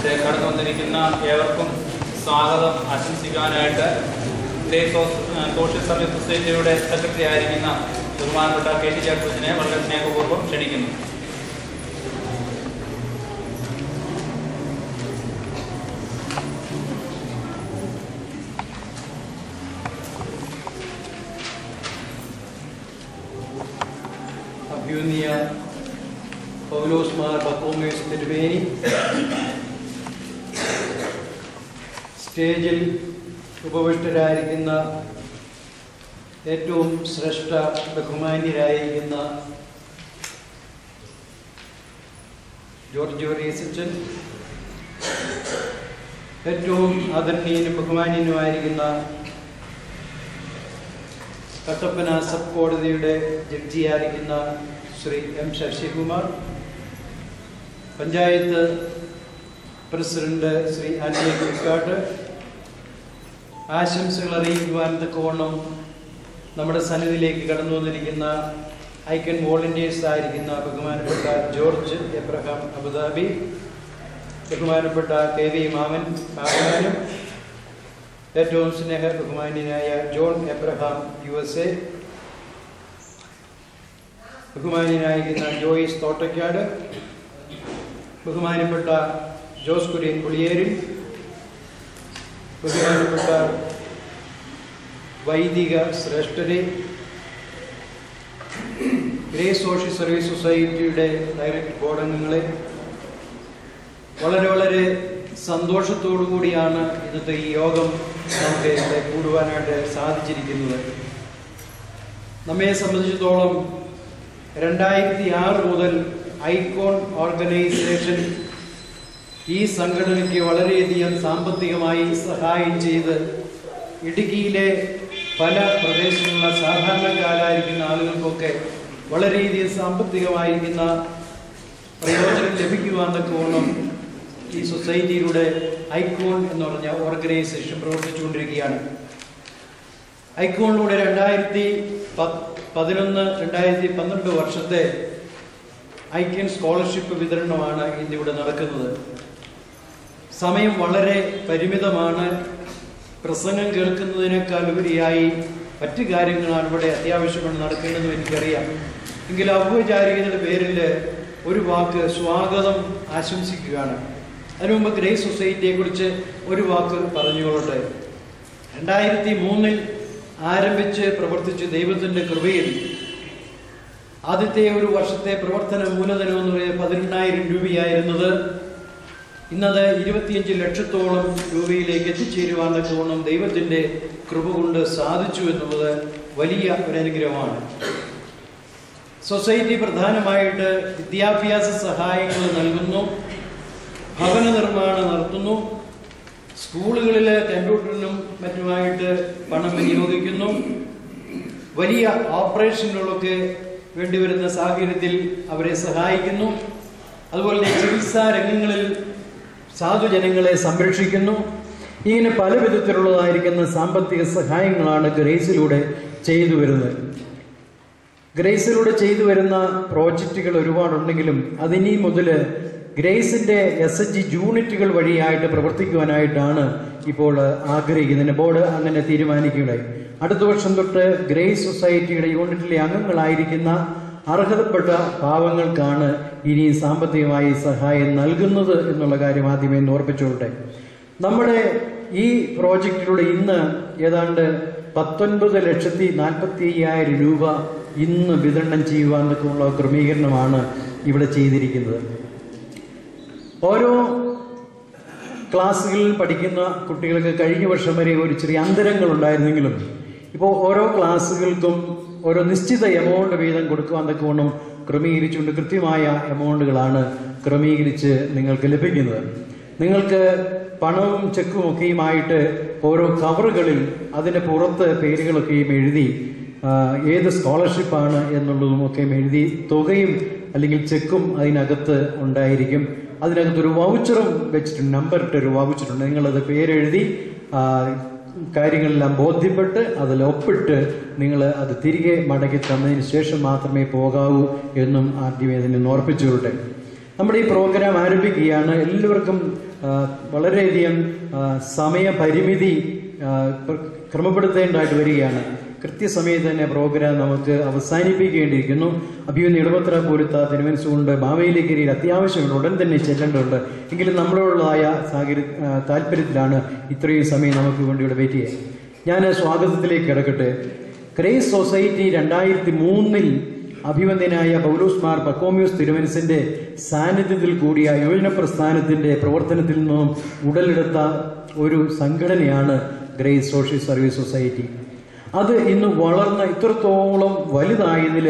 കടന്നു വന്നിരിക്കുന്ന ഏവർക്കും സ്വാഗതം ആശംസിക്കാനായിട്ട് സോഷ്യൽ സർവീസ് സൊസൈറ്റിയുടെ സെക്രട്ടറി ആയിരിക്കുന്ന ബഹുമാനപ്പെട്ട KT ജാക്കൂസിനെ വളരെ സ്നേഹപൂർവ്വം ക്ഷണിക്കുന്നു. അഭ്യുന്നയ പൗലോസ് മാർ ബക്കോമേസ് തിരുവേനി, സ്റ്റേജിൽ ഉപവിഷ്ടരായിരിക്കുന്ന ഏറ്റവും ശ്രേഷ്ഠ ബഹുമാന്യരായിരിക്കുന്ന ജോർജ് ജോറിയസച്ചൻ, ഏറ്റവും ആദരണീയനും ബഹുമാന്യനുമായിരിക്കുന്ന കട്ടപ്പന സബ് കോടതിയുടെ ജഡ്ജിയായിരിക്കുന്ന ശ്രീ M. ശശികുമാർ, പഞ്ചായത്ത് പ്രസിഡന്റ് ശ്രീ ആന്റണി കുഴിക്കാട്ട്, ആശംസകൾ അറിയിക്കുവാൻ തക്കവണ്ണം നമ്മുടെ സന്നിധിയിലേക്ക് കടന്നു വന്നിരിക്കുന്ന ഐക്കൺ വോളണ്ടിയേഴ്സ് ആയിരിക്കുന്ന ബഹുമാനപ്പെട്ട ജോർജ് എബ്രഹാം അബുദാബി, ബഹുമാനപ്പെട്ട KV മാമനും, ഏറ്റവും സ്നേഹ ബഹുമാന്യനായ ജോൺ എബ്രഹാം USA, ബഹുമാന്യനായിരിക്കുന്ന ജോയിസ് തോട്ടക്കാട്, ബഹുമാനപ്പെട്ട ജോസ് കുര്യൻ പുളിയേരിൽ, ബഹുമാനപ്പെട്ട വൈദിക ശ്രേഷ്ഠരെ, ഗ്രേസ് സോഷ്യൽ സർവീസ് സൊസൈറ്റിയുടെ ഡയറക്ടർ ബോർഡ് അംഗങ്ങളെ, വളരെ സന്തോഷത്തോടു കൂടിയാണ് ഇന്നത്തെ ഈ യോഗം നമുക്ക് ഇവിടെ കൂടുവാനായിട്ട് സാധിച്ചിരിക്കുന്നത്. നമ്മെ സംബന്ധിച്ചിടത്തോളം 2006 മുതൽ ഐക്കോൺ ഓർഗനൈസേഷൻ ഈ സംഘടനയ്ക്ക് വളരെയധികം സാമ്പത്തികമായി സഹായം ചെയ്ത് ഇടുക്കിയിലെ പല പ്രദേശങ്ങളിലുള്ള സാധാരണക്കാരായിരിക്കുന്ന ആളുകൾക്കൊക്കെ വളരെയധികം സാമ്പത്തികമായിരിക്കുന്ന പ്രയോജനം ലഭിക്കുവാൻ തക്കവണ്ണം ഈ സൊസൈറ്റിയിലൂടെ ഐക്കോൺ എന്ന് പറഞ്ഞ ഓർഗനൈസേഷൻ പ്രവർത്തിച്ചുകൊണ്ടിരിക്കുകയാണ്. ഐക്കോണിലൂടെ 2011-2012 വർഷത്തെ ഐക്യൻ സ്കോളർഷിപ്പ് വിതരണമാണ് ഇന്നിവിടെ നടക്കുന്നത്. സമയം വളരെ പരിമിതമാണ്. പ്രസംഗം കേൾക്കുന്നതിനേക്കാൾ ഉപരിയായി മറ്റു കാര്യങ്ങളാണ് ഇവിടെ അത്യാവശ്യമാണ് നടക്കേണ്ടതെന്ന് എനിക്കറിയാം. എങ്കിലും ഔപചാരികതയുടെ പേരിൽ ഒരു വാക്ക് സ്വാഗതം ആശംസിക്കുകയാണ്. അതിനു മുമ്പ് ഗ്രേസ് സൊസൈറ്റിയെ കുറിച്ച് ഒരു വാക്ക് പറഞ്ഞുകൊള്ളട്ടെ. 2003 ആരംഭിച്ച് പ്രവർത്തിച്ച് ദൈവത്തിൻ്റെ കൃപയിൽ ആദ്യത്തെ ഒരു വർഷത്തെ പ്രവർത്തന മൂലധനം എന്ന് പറയുന്നത് 18,000 രൂപയായിരുന്നത് ഇന്നത് 25 ലക്ഷത്തോളം രൂപയിലേക്ക് എത്തിച്ചേരുവാൻ തക്കവണ്ണം ദൈവത്തിൻ്റെ കൃപ കൊണ്ട് സാധിച്ചു എന്നുള്ളത് വലിയ ഒരു അനുഗ്രഹമാണ്. സൊസൈറ്റി പ്രധാനമായിട്ട് വിദ്യാഭ്യാസ സഹായങ്ങൾ നൽകുന്നു, ഭവന നിർമ്മാണം നടത്തുന്നു, സ്കൂളുകളിൽ കമ്പ്യൂട്ടറിനും മറ്റുമായിട്ട് പണം വിനിയോഗിക്കുന്നു, വലിയ ഓപ്പറേഷനുകളൊക്കെ വേണ്ടിവരുന്ന സാഹചര്യത്തിൽ അവരെ സഹായിക്കുന്നു, അതുപോലെ തന്നെ ചികിത്സാ രംഗങ്ങളിൽ സാധുജനങ്ങളെ സംരക്ഷിക്കുന്നു. ഇങ്ങനെ പല വിധത്തിലുള്ളതായിരിക്കുന്ന സാമ്പത്തിക സഹായങ്ങളാണ് ഗ്രേസിലൂടെ ചെയ്തു വരുന്നത്. ഗ്രേസിലൂടെ ചെയ്തു വരുന്ന പ്രോജക്റ്റുകൾ ഒരുപാടുണ്ടെങ്കിലും അതിനി മുതൽ ഗ്രേസിൻ്റെ SHG യൂണിറ്റുകൾ വഴിയായിട്ട് പ്രവർത്തിക്കുവാനായിട്ടാണ് ഇപ്പോൾ ആഗ്രഹിക്കുന്നത്. ബോർഡ് അങ്ങനെ തീരുമാനിക്കുകയുണ്ടായി. അടുത്ത വർഷം തൊട്ട് ഗ്രേസ് സൊസൈറ്റിയുടെ യൂണിറ്റിലെ അംഗങ്ങളായിരിക്കുന്ന അർഹതപ്പെട്ട പാവങ്ങൾക്കാണ് ഇനി സാമ്പത്തികമായി സഹായം നൽകുന്നത് എന്നുള്ള കാര്യം ആദ്യമേ ഓർപ്പിച്ചോട്ടെ. നമ്മുടെ ഈ പ്രോജക്റ്റിലൂടെ ഇന്ന് ഏതാണ്ട് 19,45,000 രൂപ ഇന്ന് വിതരണം ചെയ്യുവാനൊക്കെയുള്ള ക്രമീകരണമാണ് ഇവിടെ ചെയ്തിരിക്കുന്നത്. ഓരോ ക്ലാസ്സുകളിൽ പഠിക്കുന്ന കുട്ടികൾക്ക് കഴിഞ്ഞ വർഷം വരെ ഒരു ചെറിയ അന്തരങ്ങൾ ഉണ്ടായിരുന്നെങ്കിലും ഇപ്പോൾ ഓരോ ക്ലാസ്സുകൾക്കും ഓരോ നിശ്ചിത എമൗണ്ട് വീതം കൊടുക്കുവാൻ തക്കവണ്ണം ക്രമീകരിച്ചുകൊണ്ട് കൃത്യമായ എമൗണ്ടുകളാണ് ക്രമീകരിച്ച് നിങ്ങൾക്ക് ലഭിക്കുന്നത്. നിങ്ങൾക്ക് പണവും ചെക്കും ഒക്കെയുമായിട്ട് ഓരോ കവറുകളിൽ അതിൻ്റെ പുറത്ത് പേരുകളൊക്കെയും എഴുതി ഏത് സ്കോളർഷിപ്പാണ് എന്നുള്ളതും ഒക്കെ എഴുതി തുകയും അല്ലെങ്കിൽ ചെക്കും അതിനകത്ത് ഉണ്ടായിരിക്കും. അതിനകത്തൊരു വൗച്ചറും വെച്ചിട്ടുണ്ട്, നമ്പർ ഇട്ടൊരു വൗച്ചറുണ്ട്. നിങ്ങളത് പേരെഴുതി കാര്യങ്ങളെല്ലാം ബോധ്യപ്പെട്ട് അതിൽ ഒപ്പിട്ട് നിങ്ങൾ അത് തിരികെ മടക്കി തന്നതിന് ശേഷം മാത്രമേ പോകാവൂ എന്നും ആദ്യമേ അതിനെ ഓർപ്പിച്ചുകൊള്ളട്ടെ. നമ്മുടെ ഈ പ്രോഗ്രാം ആരംഭിക്കുകയാണ്. എല്ലാവർക്കും വളരെയധികം സമയപരിമിതി ക്രമപ്പെടുത്തേണ്ടതായിട്ട് വരികയാണ്. കൃത്യസമയത്ത് തന്നെ പ്രോഗ്രാം നമുക്ക് അവസാനിപ്പിക്കേണ്ടിയിരിക്കുന്നു. അഭിമന്യ ഇടവത്ര പോലത്തെ തിരുമനസ്സുകൊണ്ട് മാവേലിക്കരയിൽ അത്യാവശ്യമുണ്ട്, ഉടൻ തന്നെ ചെല്ലേണ്ടതുണ്ട്. എങ്കിലും നമ്മളോടുള്ളതായ താല്പര്യത്തിലാണ് ഇത്രയും സമയം നമുക്ക് വേണ്ടി ഇവിടെ വെയിറ്റ് ചെയ്യാം. ഞാൻ സ്വാഗതത്തിലേക്ക് കിടക്കട്ടെ. ഗ്രേസ് സൊസൈറ്റി 2003 അഭിവന്ദ്യനായ പൗലോസ് മാർ പക്കോമ്യൂസ് തിരുമനസിന്റെ സാന്നിധ്യത്തിൽ കൂടിയ യോജന പ്രസ്ഥാനത്തിന്റെ പ്രവർത്തനത്തിൽ നിന്നും ഉടലെടുത്ത ഒരു സംഘടനയാണ് ഗ്രേസ് സോഷ്യൽ സർവീസ് സൊസൈറ്റി. അത് ഇന്ന് വളർന്ന് ഇത്രത്തോളം വലുതായതിൽ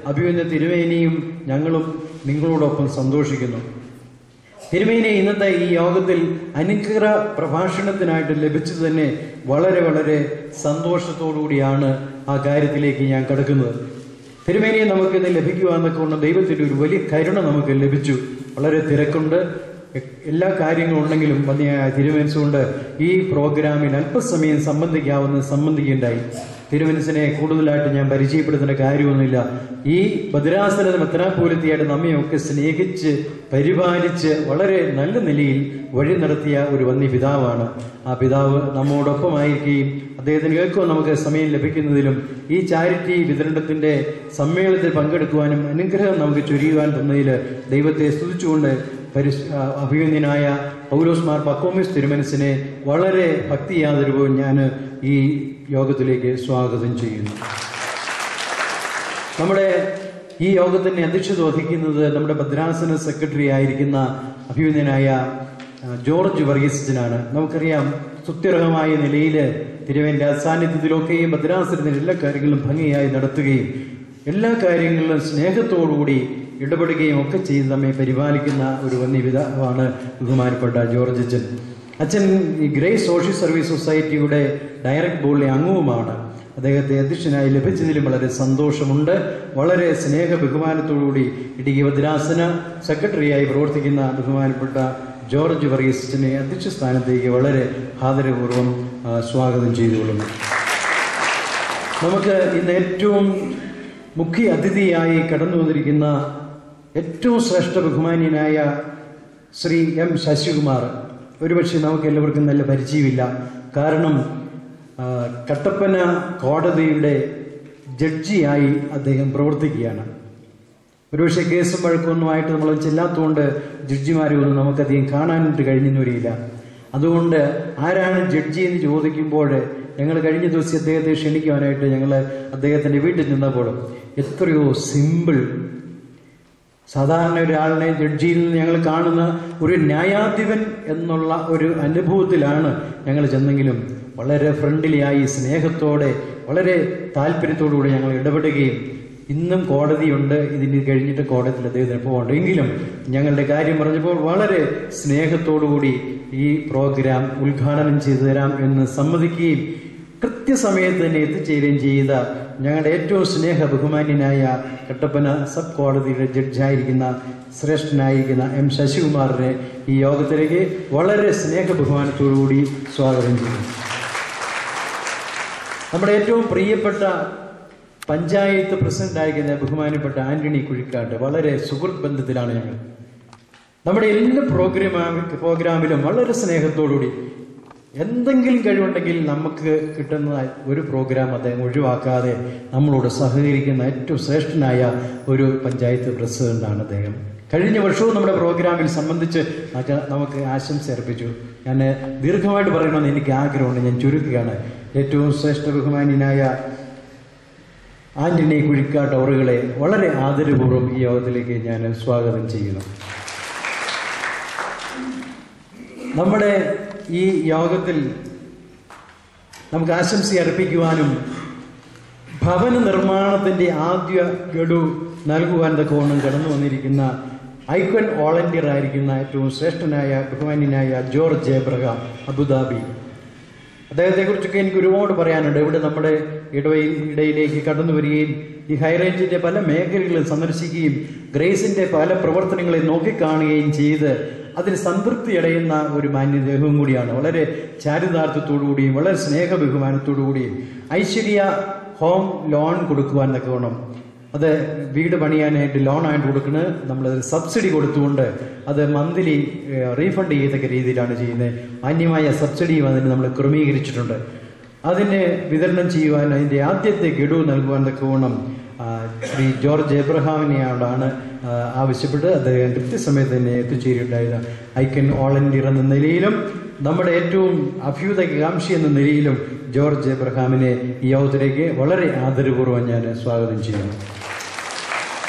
അഭിവന്ദ്യ തിരുമേനിയും ഞങ്ങളും നിങ്ങളോടൊപ്പം സന്തോഷിക്കുന്നു. തിരുമേനി ഇന്നത്തെ ഈ യോഗത്തിൽ അനുഗ്രഹ പ്രഭാഷണത്തിനായിട്ട് ലഭിച്ചത് തന്നെ വളരെ വളരെ സന്തോഷത്തോടുകൂടിയാണ് ആ കാര്യത്തിലേക്ക് ഞാൻ കടക്കുന്നത്. തിരുമേനിയെ നമുക്ക് ഇന്ന് ലഭിക്കുവാന്നൊക്കെ കൊണ്ട് ദൈവത്തിൻ്റെ ഒരു വലിയ കരുണ നമുക്ക് ലഭിച്ചു. വളരെ തിരക്കുണ്ട്, എല്ലാ കാര്യങ്ങളും ഉണ്ടെങ്കിലും തിരുമനസ്സുകൊണ്ട് ഈ പ്രോഗ്രാമിൽ അല്പസമയം സംബന്ധിക്കുകയുണ്ടായി. തിരുമനസ്സിനെ കൂടുതലായിട്ട് ഞാൻ പരിചയപ്പെടുത്തേണ്ട കാര്യമൊന്നുമില്ല. ഈ ഭദ്രാസന മെത്രാപ്പോലിത്തയായിട്ട് നമ്മയൊക്കെ സ്നേഹിച്ച് പരിപാലിച്ച് വളരെ നല്ല നിലയിൽ വഴി നടത്തിയ ഒരു വന്യ പിതാവാണ്. ആ പിതാവ് നമ്മോടൊപ്പമായിരിക്കുകയും അദ്ദേഹത്തിന് കേൾക്കുവാൻ നമുക്ക് സമയം ലഭിക്കുന്നതിലും ഈ ചാരിറ്റി വിതരണത്തിന്റെ സമ്മേളനത്തിൽ പങ്കെടുക്കുവാനും അനുഗ്രഹം നമുക്ക് ചൊരിയുവാൻ തന്നതിൽ ദൈവത്തെ സ്തുതിച്ചുകൊണ്ട് അഭിവന്ദ്യനായ പൗലോസ് മാർ പക്കോമ്യൂസ് തിരുമനസിനെ വളരെ ഭക്തിയാദരവും ഞാൻ ഈ യോഗത്തിലേക്ക് സ്വാഗതം ചെയ്യുന്നു. നമ്മുടെ ഈ യോഗത്തിന്റെ അധ്യക്ഷത വഹിക്കുന്നത് നമ്മുടെ ഭദ്രാസന സെക്രട്ടറി ആയിരിക്കുന്ന അഭിവന്ദ്യനായ ജോർജ് വർഗീസച്ചനാണ്. നമുക്കറിയാം, സ്തുത്യർഹമായ നിലയിൽ തിരുവേന്റെ സാന്നിധ്യത്തിലൊക്കെയും ഭദ്രാസനത്തിന്റെ എല്ലാ കാര്യങ്ങളും ഭംഗിയായി നടത്തുകയും എല്ലാ കാര്യങ്ങളിലും സ്നേഹത്തോടുകൂടി ഇടപെടുകയും ഒക്കെ ചെയ്ത് നമ്മെ പരിപാലിക്കുന്ന ഒരു വന്യപിതാവാണ് ബഹുമാനപ്പെട്ട ജോർജ് അച്ഛൻ. അച്ഛൻ ഈ ഗ്രേസ് സോഷ്യൽ സർവീസ് സൊസൈറ്റിയുടെ ഡയറക്ട് ബോർഡിലെ അംഗവുമാണ്. അദ്ദേഹത്തെ അധ്യക്ഷനായി ലഭിച്ചതിലും വളരെ സന്തോഷമുണ്ട്. വളരെ സ്നേഹ ബഹുമാനത്തോടുകൂടി ഇടുക്കി ഭദ്രാസന സെക്രട്ടറിയായി പ്രവർത്തിക്കുന്ന ബഹുമാനപ്പെട്ട ജോർജ് വർഗീസച്ചനെ അധ്യക്ഷ സ്ഥാനത്തേക്ക് വളരെ ആദരപൂർവ്വം സ്വാഗതം ചെയ്തുകൊള്ളുന്നു. നമുക്ക് ഇന്ന് ഏറ്റവും മുഖ്യ അതിഥിയായി കടന്നു വന്നിരിക്കുന്ന ഏറ്റവും ശ്രേഷ്ഠ ബഹുമാന്യനായ ശ്രീ എം ശശികുമാർ. ഒരുപക്ഷെ നമുക്ക് എല്ലാവർക്കും നല്ല പരിചയമില്ല. കാരണം കട്ടപ്പന കോടതിയുടെ ജഡ്ജിയായി അദ്ദേഹം പ്രവർത്തിക്കുകയാണ്. ഒരുപക്ഷെ കേസും വഴക്കൊന്നുമായിട്ട് നമ്മൾ ചെല്ലാത്തതുകൊണ്ട് ജഡ്ജിമാരെ ഒന്നും നമുക്കധികം കാണാനായിട്ട് കഴിഞ്ഞെന്ന് വരില്ല. അതുകൊണ്ട് ആരാണ് ജഡ്ജി എന്ന് ചോദിക്കുമ്പോൾ ഞങ്ങൾ കഴിഞ്ഞ ദിവസം അദ്ദേഹത്തെ ക്ഷണിക്കുവാനായിട്ട് ഞങ്ങൾ അദ്ദേഹത്തിൻ്റെ വീട്ടിൽ നിന്നപ്പോൾ എത്രയോ സിമ്പിൾ, സാധാരണ ഒരാളിനെ ജഡ്ജിയിൽ നിന്ന് ഞങ്ങൾ കാണുന്ന ഒരു ന്യായാധിപൻ എന്നുള്ള ഒരു അനുഭവത്തിലാണ് ഞങ്ങൾ ചെന്നെങ്കിലും വളരെ ഫ്രണ്ട്ലിയായി സ്നേഹത്തോടെ വളരെ താല്പര്യത്തോടുകൂടി ഞങ്ങൾ ഇടപെടുകയും ഇന്നും കോടതിയുണ്ട്, ഇതിന് കഴിഞ്ഞിട്ട് കോടതിയിൽ അദ്ദേഹത്തിന് പോകണ്ട എങ്കിലും ഞങ്ങളുടെ കാര്യം പറഞ്ഞപ്പോൾ വളരെ സ്നേഹത്തോടുകൂടി ഈ പ്രോഗ്രാം ഉദ്ഘാടനം ചെയ്തു തരാം എന്ന് സമ്മതിക്കുകയും കൃത്യസമയത്ത് തന്നെ എത്തിച്ചേരുകയും ചെയ്ത ഞങ്ങളുടെ ഏറ്റവും സ്നേഹ ബഹുമാന്യനായ കട്ടപ്പന സബ് കോടതിയുടെ ജഡ്ജായിരിക്കുന്ന ശ്രേഷ്ഠനായിരിക്കുന്ന എം ശശികുമാറിനെ ഈ യോഗത്തിലേക്ക് വളരെ സ്നേഹ ബഹുമാനത്തോടുകൂടി സ്വാഗതം ചെയ്യുന്നു. നമ്മുടെ ഏറ്റവും പ്രിയപ്പെട്ട പഞ്ചായത്ത് പ്രസിഡന്റായിരിക്കുന്ന ബഹുമാനപ്പെട്ട ആന്റണി കുഴിക്കാട്ട്, വളരെ സുഹൃത്ത് ബന്ധത്തിലാണ് ഞങ്ങൾ. നമ്മുടെ എല്ലാ പ്രോഗ്രാമിലും വളരെ സ്നേഹത്തോടുകൂടി എന്തെങ്കിലും കഴിവുണ്ടെങ്കിൽ നമുക്ക് കിട്ടുന്ന ഒരു പ്രോഗ്രാം അദ്ദേഹം ഒഴിവാക്കാതെ നമ്മളോട് സഹകരിക്കുന്ന ഏറ്റവും ശ്രേഷ്ഠനായ ഒരു പഞ്ചായത്ത് പ്രസിഡന്റാണ് അദ്ദേഹം. കഴിഞ്ഞ വർഷവും നമ്മുടെ പ്രോഗ്രാമിൽ സംബന്ധിച്ച് നമുക്ക് ആശംസ അർപ്പിച്ചു. ഞാൻ ദീർഘമായിട്ട് പറയണമെന്ന് എനിക്ക് ആഗ്രഹമുണ്ട്, ഞാൻ ചുരുക്കുകയാണ്. ഏറ്റവും ശ്രേഷ്ഠ ബഹുമാന്യനായ ആന്റണി കുഴിക്കാട്ട് അവറുകളെ വളരെ ആദരപൂർവ്വം ഈ യോഗത്തിലേക്ക് ഞാൻ സ്വാഗതം ചെയ്യുന്നു. നമ്മുടെ ഈ യോഗത്തിൽ നമുക്ക് ആശംസ അർപ്പിക്കുവാനും ഭവന നിർമ്മാണത്തിന്റെ ആദ്യ ഗഡു നൽകുവാൻ തക്കവണ്ണം കടന്നു വന്നിരിക്കുന്ന ഐക്കൺ വോളണ്ടിയർ ആയിരിക്കുന്ന ഏറ്റവും ശ്രേഷ്ഠനായ ബഹുമാന്യനായ ജോർജ് എബ്രഹാം അബുദാബി. അദ്ദേഹത്തെക്കുറിച്ചൊക്കെ എനിക്ക് ഒരുപാട് പറയാനുണ്ട്. ഇവിടെ നമ്മുടെ ഇടയിലേക്ക് കടന്നു വരികയും ഈ ഹൈറേഞ്ചിന്റെ പല മേഖലകളും സന്ദർശിക്കുകയും ഗ്രേസിന്റെ പല പ്രവർത്തനങ്ങളെ നോക്കിക്കാണുകയും ചെയ്ത് അതിന് സംതൃപ്തി അടയുന്ന ഒരു മാന്യദേഹവും കൂടിയാണ്. വളരെ ചാരിതാർത്ഥ്യത്തോടുകൂടിയും വളരെ സ്നേഹ ബഹുമാനത്തോടുകൂടിയും ഐശ്വര്യ ഹോം ലോൺ കൊടുക്കുവാൻ തക്കവണ്ണം അത് വീട് പണിയാനായിട്ട് ലോണായിട്ട് കൊടുക്കുന്നത്. നമ്മളത് സബ്സിഡി കൊടുത്തുകൊണ്ട് അത് മന്ത്ലി റീഫണ്ട് ചെയ്തൊക്കെ രീതിയിലാണ് ചെയ്യുന്നത്. മാന്യമായ സബ്സിഡിയും അതിന് നമ്മൾ ക്രമീകരിച്ചിട്ടുണ്ട്. അതിനെ വിതരണം ചെയ്യുവാൻ അതിൻ്റെ ആദ്യത്തെ ഗഡു നൽകുവാൻ തക്കവണ്ണം ശ്രീ ജോർജ് എബ്രഹാമിനെയാണ് ആവശ്യപ്പെട്ട് അദ്ദേഹം കൃത്യസമയത്ത് തന്നെ എത്തിച്ചേരുകയുണ്ടായത്. ഐക്യൻ ഓൾ ഇന്ത്യ എന്ന നിലയിലും നമ്മുടെ ഏറ്റവും അഭ്യുദയകാംക്ഷി എന്ന നിലയിലും ജോർജ് എബ്രഹാമിനെ ഈ യോഗത്തിലേക്ക് വളരെ ആദരപൂർവ്വം ഞാൻ സ്വാഗതം ചെയ്യുന്നു.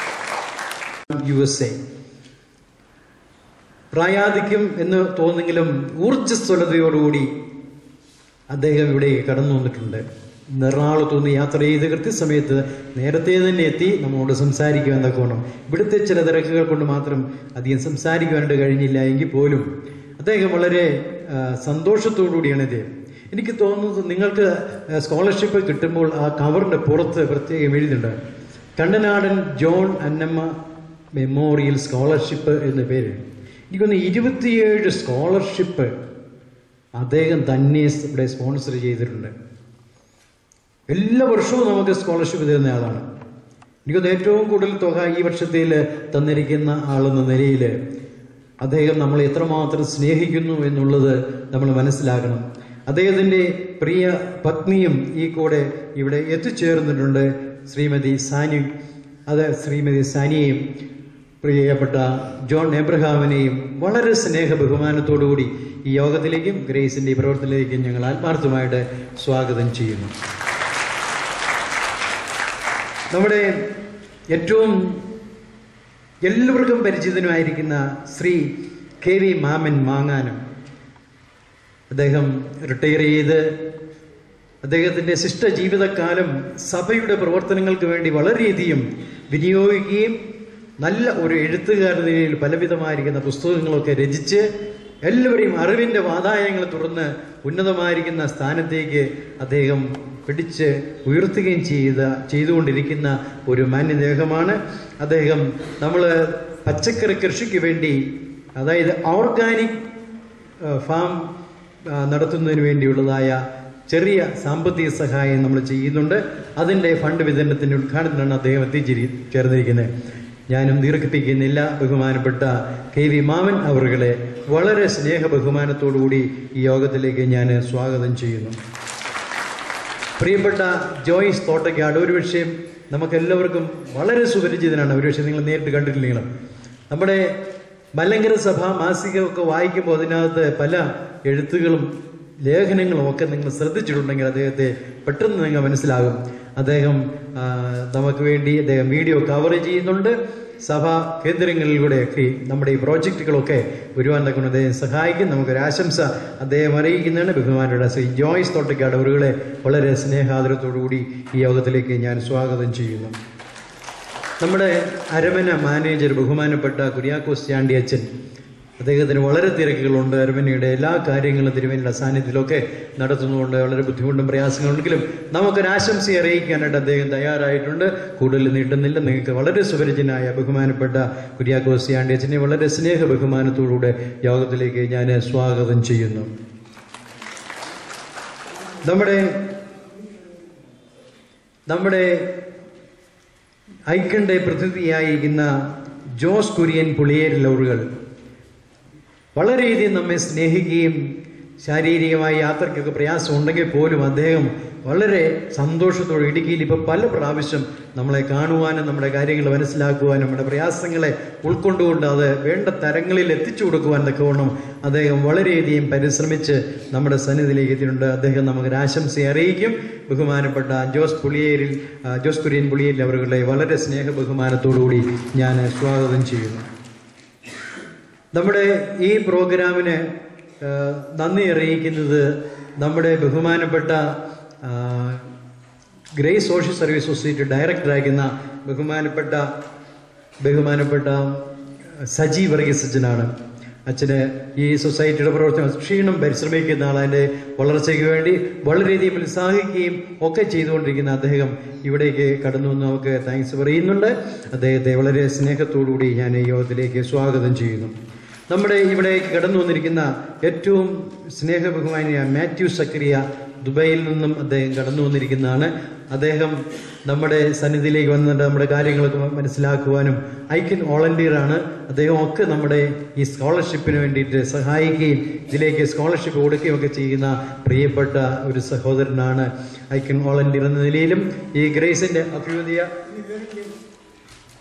USA പ്രായാധിക്യം എന്ന് തോന്നുമെങ്കിലും ഊർജ്ജസ്വലതയോടുകൂടി അദ്ദേഹം ഇവിടെ കടന്നു വന്നിട്ടുണ്ട്. എറണാകുളത്തു നിന്ന് യാത്ര ചെയ്ത് കൃത്യസമയത്ത് നേരത്തെ തന്നെ എത്തി നമ്മോട് സംസാരിക്കുവാൻ തക്കോണം. ഇവിടുത്തെ ചില തിരക്കുകൾ കൊണ്ട് മാത്രം അധികം സംസാരിക്കുവാനായിട്ട് കഴിഞ്ഞില്ല എങ്കിൽ പോലും അദ്ദേഹം വളരെ സന്തോഷത്തോടുകൂടിയാണ് ഇത്. എനിക്ക് തോന്നുന്നത് നിങ്ങൾക്ക് സ്കോളർഷിപ്പ് കിട്ടുമ്പോൾ ആ കവറിൻ്റെ പുറത്ത് പ്രത്യേകം എഴുതിയിട്ടുണ്ട് കണ്ടനാടൻ ജോൺ അന്നമ്മ മെമ്മോറിയൽ സ്കോളർഷിപ്പ് എന്ന പേര്. എനിക്കൊന്ന് 27 സ്കോളർഷിപ്പ് അദ്ദേഹം തന്നെ ഇവിടെ സ്പോൺസർ ചെയ്തിട്ടുണ്ട്. എല്ലാ വർഷവും നമുക്ക് സ്കോളർഷിപ്പ് തരുന്ന ആളാണ്. എനിക്കൊന്ന് ഏറ്റവും കൂടുതൽ തുക ഈ വർഷത്തിൽ തന്നിരിക്കുന്ന ആളെന്ന നിലയിൽ അദ്ദേഹം നമ്മളെ എത്രമാത്രം സ്നേഹിക്കുന്നു എന്നുള്ളത് നമ്മൾ മനസ്സിലാക്കണം. അദ്ദേഹത്തിൻ്റെ പ്രിയ പത്നിയും ഈ കൂടെ ഇവിടെ എത്തിച്ചേർന്നിട്ടുണ്ട്, ശ്രീമതി സാനിയെയും പ്രിയപ്പെട്ട ജോൺ എബ്രഹാമിനെയും വളരെ സ്നേഹ ബഹുമാനത്തോടുകൂടി ഈ യോഗത്തിലേക്കും ഗ്രേസിൻ്റെ ഈ പ്രവർത്തനത്തിലേക്കും ഞങ്ങൾ ആത്മാർത്ഥമായിട്ട് സ്വാഗതം ചെയ്യുന്നു. നമ്മുടെ ഏറ്റവും എല്ലാവർക്കും പരിചിതനുമായിരിക്കുന്ന ശ്രീ KV മാമൻ മാങ്ങാനം, അദ്ദേഹം റിട്ടയർ ചെയ്ത് അദ്ദേഹത്തിൻ്റെ ശിഷ്ട ജീവിതകാലം സഭയുടെ പ്രവർത്തനങ്ങൾക്ക് വേണ്ടി വളരെയധികം വിനിയോഗിക്കുകയും നല്ല ഒരു എഴുത്തുകാരൻ നിലയിൽ പലവിധമായിരിക്കുന്ന പുസ്തകങ്ങളൊക്കെ രചിച്ച് എല്ലാവരെയും അറിവിൻ്റെ വാതായങ്ങൾ തുറന്ന് ഉന്നതമായിരിക്കുന്ന സ്ഥാനത്തേക്ക് അദ്ദേഹം പിടിച്ച് ഉയർത്തുകയും ചെയ്തുകൊണ്ടിരിക്കുന്ന ഒരു മാന്യദേഹമാണ് അദ്ദേഹം. നമ്മൾ പച്ചക്കറി കൃഷിക്ക് വേണ്ടി, അതായത് ഓർഗാനിക് ഫാം നടത്തുന്നതിന് വേണ്ടിയുള്ളതായ ചെറിയ സാമ്പത്തിക സഹായം നമ്മൾ ചെയ്യുന്നുണ്ട്. അതിൻ്റെ ഫണ്ട് വിതരണത്തിൻ്റെ ഉദ്ഘാടനത്തിനാണ് അദ്ദേഹം എത്തിച്ചേർന്നിരിക്കുന്നത്. ഞാനും ദീർഘിപ്പിക്കുന്നില്ല. ബഹുമാനപ്പെട്ട KV മാമൻ അവറുകളെ വളരെ സ്നേഹ ബഹുമാനത്തോടുകൂടി ഈ യോഗത്തിലേക്ക് ഞാൻ സ്വാഗതം ചെയ്യുന്നു. പ്രിയപ്പെട്ട ജോയ്സ് തോട്ടയ്ക്കാട്, ഒരു വിഷയം നമുക്കെല്ലാവർക്കും വളരെ സുപരിചിതനാണ്. ഒരു വിഷയം നിങ്ങൾ നേരിട്ട് കണ്ടിട്ടില്ലെങ്കിലും നമ്മുടെ മലങ്കര സഭ മാസികമൊക്കെ വായിക്കുമ്പോൾ അതിനകത്ത് പല എഴുത്തുകളും ലേഖനങ്ങളും ഒക്കെ നിങ്ങൾ ശ്രദ്ധിച്ചിട്ടുണ്ടെങ്കിൽ അദ്ദേഹത്തെ പെട്ടെന്ന് നിങ്ങൾ മനസ്സിലാകും. അദ്ദേഹം നമുക്ക് വേണ്ടി അദ്ദേഹം വീഡിയോ കവർ ചെയ്യുന്നുണ്ട്. സഭാ കേന്ദ്രങ്ങളിലൂടെയൊക്കെ നമ്മുടെ ഈ പ്രോജക്റ്റുകളൊക്കെ വരുവാൻ തക്കൊണ്ട് അദ്ദേഹം സഹായിക്കും. നമുക്കൊരാശംസ അദ്ദേഹം അറിയിക്കുന്നതാണ്. ബഹുമാനയുടെ ശ്രീ ജോയ്സ് തോട്ടയ്ക്കാട് അവരുകളെ വളരെ സ്നേഹാദരത്തോടുകൂടി ഈ യോഗത്തിലേക്ക് ഞാൻ സ്വാഗതം ചെയ്യുന്നു. നമ്മുടെ അരമന മാനേജർ ബഹുമാനപ്പെട്ട കുര്യാക്കോസ് ചാണ്ടി അച്ഛൻ, അദ്ദേഹത്തിന് വളരെ തിരക്കുകളുണ്ട്. അരമനയുടെ എല്ലാ കാര്യങ്ങളും തിരുമേനിയുടെ സാന്നിധ്യത്തിലൊക്കെ നടത്തുന്നതുകൊണ്ട് വളരെ ബുദ്ധിമുട്ടും പ്രയാസങ്ങളുണ്ടെങ്കിലും നമുക്കൊരാശംസ അറിയിക്കാനായിട്ട് അദ്ദേഹം തയ്യാറായിട്ടുണ്ട്. കൂടുതൽ നീട്ടുന്നില്ല. നിങ്ങൾക്ക് വളരെ സുപരിചിതനായ ബഹുമാനപ്പെട്ട കുര്യാക്കോസ് ചാണ്ടി അച്ഛനെ വളരെ സ്നേഹ ബഹുമാനത്തോടുകൂടെ യോഗത്തിലേക്ക് ഞാൻ സ്വാഗതം ചെയ്യുന്നു. നമ്മുടെ ഐക്യന്റെ പ്രതിനിധിയായിരിക്കുന്ന ജോസ് കുര്യൻ പുളിയേരിൽ അവറുകൾ വളരെയധികം നമ്മെ സ്നേഹിക്കുകയും ശാരീരികമായ യാത്രയ്ക്കൊക്കെ പ്രയാസം ഉണ്ടെങ്കിൽ പോലും അദ്ദേഹം വളരെ സന്തോഷത്തോടെ ഇടുക്കിയിൽ ഇപ്പോൾ പല പ്രാവശ്യം നമ്മളെ കാണുവാനും നമ്മുടെ കാര്യങ്ങൾ മനസ്സിലാക്കുവാനും നമ്മുടെ പ്രയാസങ്ങളെ ഉൾക്കൊണ്ടുകൊണ്ട് അത് വേണ്ട തരങ്ങളിൽ എത്തിച്ചു കൊടുക്കുവാൻ തക്കവണ്ണം അദ്ദേഹം വളരെയധികം പരിശ്രമിച്ച് നമ്മുടെ സന്നിധിയിലേക്ക് എത്തിയിട്ടുണ്ട്. അദ്ദേഹം നമുക്കൊരു ആശംസ അറിയിക്കും. ബഹുമാനപ്പെട്ട ജോസ് കുര്യൻ പുളിയേരിൽ അവരുടെ വളരെ സ്നേഹ ബഹുമാനത്തോടുകൂടി ഞാൻ സ്വാഗതം ചെയ്യുന്നു. നമ്മുടെ ഈ പ്രോഗ്രാമിന് നന്ദി അറിയിക്കുന്നത് നമ്മുടെ ബഹുമാനപ്പെട്ട ഗ്രേസ് സോഷ്യൽ സർവീസ് സൊസൈറ്റി ഡയറക്ടറായിരിക്കുന്ന ബഹുമാനപ്പെട്ട സജി വർഗീസ് അച്ഛനാണ്. അച്ഛന് ഈ സൊസൈറ്റിയുടെ പ്രവർത്തനം ക്ഷീണം പരിശ്രമിക്കുന്ന ആളതിൻ്റെ വളർച്ചയ്ക്ക് വേണ്ടി വളരെയധികം ഉത്സാഹിക്കുകയും ഒക്കെ ചെയ്തുകൊണ്ടിരിക്കുന്ന അദ്ദേഹം ഇവിടേക്ക് കടന്നു വന്ന് നമുക്ക് താങ്ക്സ് പറയുന്നുണ്ട്. അദ്ദേഹത്തെ വളരെ സ്നേഹത്തോടുകൂടി ഞാൻ ഈ യോഗത്തിലേക്ക് സ്വാഗതം ചെയ്യുന്നു. നമ്മുടെ ഇവിടെ കടന്നു വന്നിരിക്കുന്ന ഏറ്റവും സ്നേഹബഹുമാനിയ മാത്യു സക്രിയ ദുബായിൽ നിന്നും അദ്ദേഹം കടന്നു വന്നിരിക്കുന്നതാണ്. അദ്ദേഹം നമ്മുടെ സന്നിധിയിലേക്ക് വന്നിട്ട് നമ്മുടെ കാര്യങ്ങളൊക്കെ മനസ്സിലാക്കുവാനും ഐക്യൻ വോളണ്ടിയർ ആണ്. അദ്ദേഹം ഒക്കെ നമ്മുടെ ഈ സ്കോളർഷിപ്പിന് വേണ്ടിയിട്ട് സഹായിക്കുകയും ഇതിലേക്ക് സ്കോളർഷിപ്പ് കൊടുക്കുകയും ഒക്കെ ചെയ്യുന്ന പ്രിയപ്പെട്ട ഒരു സഹോദരനാണ്. ഐക്യൻ വോളണ്ടിയർ എന്ന നിലയിലും ഈ ഗ്രേസിന്റെ അഭ്യുദയ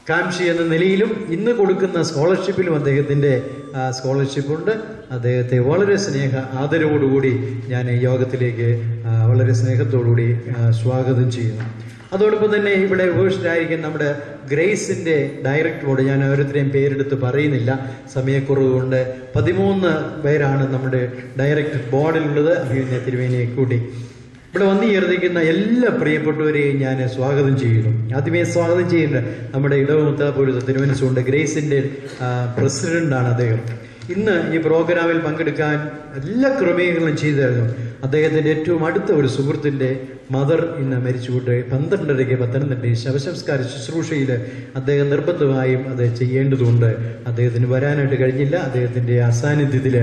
കാംക്ഷി എന്ന നിലയിലും ഇന്ന് കൊടുക്കുന്ന സ്കോളർഷിപ്പിലും അദ്ദേഹത്തിൻ്റെ സ്കോളർഷിപ്പുണ്ട്. അദ്ദേഹത്തെ വളരെ ആദരവോടുകൂടി ഞാൻ യോഗത്തിലേക്ക് വളരെ സ്നേഹത്തോടുകൂടി സ്വാഗതം ചെയ്യുന്നു. അതോടൊപ്പം തന്നെ ഇവിടെ ഉപേക്ഷിച്ചായിരിക്കും നമ്മുടെ ഗ്രേസിൻ്റെ ഡയറക്ടർ ബോർഡ്. ഞാൻ ഓരോരുത്തരെയും പേരെടുത്ത് പറയുന്നില്ല, സമയക്കുറവ് കൊണ്ട്. 13 പേരാണ് നമ്മുടെ ഡയറക്ടർ ബോർഡിലുള്ളത്, അഭിനയ തിരുവേനിയെ കൂട്ടി. ഇവിടെ വന്നു ചേർന്നിരിക്കുന്ന എല്ലാ പ്രിയപ്പെട്ടവരെയും ഞാൻ സ്വാഗതം ചെയ്യുന്നു. ആദ്യമേ സ്വാഗതം ചെയ്യുന്നത് നമ്മുടെ ഇടവമുത്താപുരത്ത് തിരുവനന്തപുരം ഗ്രേസിൻ്റെ പ്രസിഡന്റാണ് അദ്ദേഹം. ഇന്ന് ഈ പ്രോഗ്രാമിൽ പങ്കെടുക്കാൻ എല്ലാ ക്രമീകരണങ്ങളും ചെയ്തായിരുന്നു. അദ്ദേഹത്തിൻ്റെ ഏറ്റവും അടുത്ത ഒരു സുഹൃത്തിൻ്റെ മദർ ഇന്ന് മരിച്ചുകൊണ്ട് 12:30 പത്തനംതിട്ടയിൽ ശവസംസ്കാര ശുശ്രൂഷയിൽ അദ്ദേഹം നിർബന്ധമായും അത് ചെയ്യേണ്ടതുണ്ട്. അദ്ദേഹത്തിന് വരാനായിട്ട് കഴിഞ്ഞില്ല. അദ്ദേഹത്തിൻ്റെ അസാന്നിധ്യത്തിൽ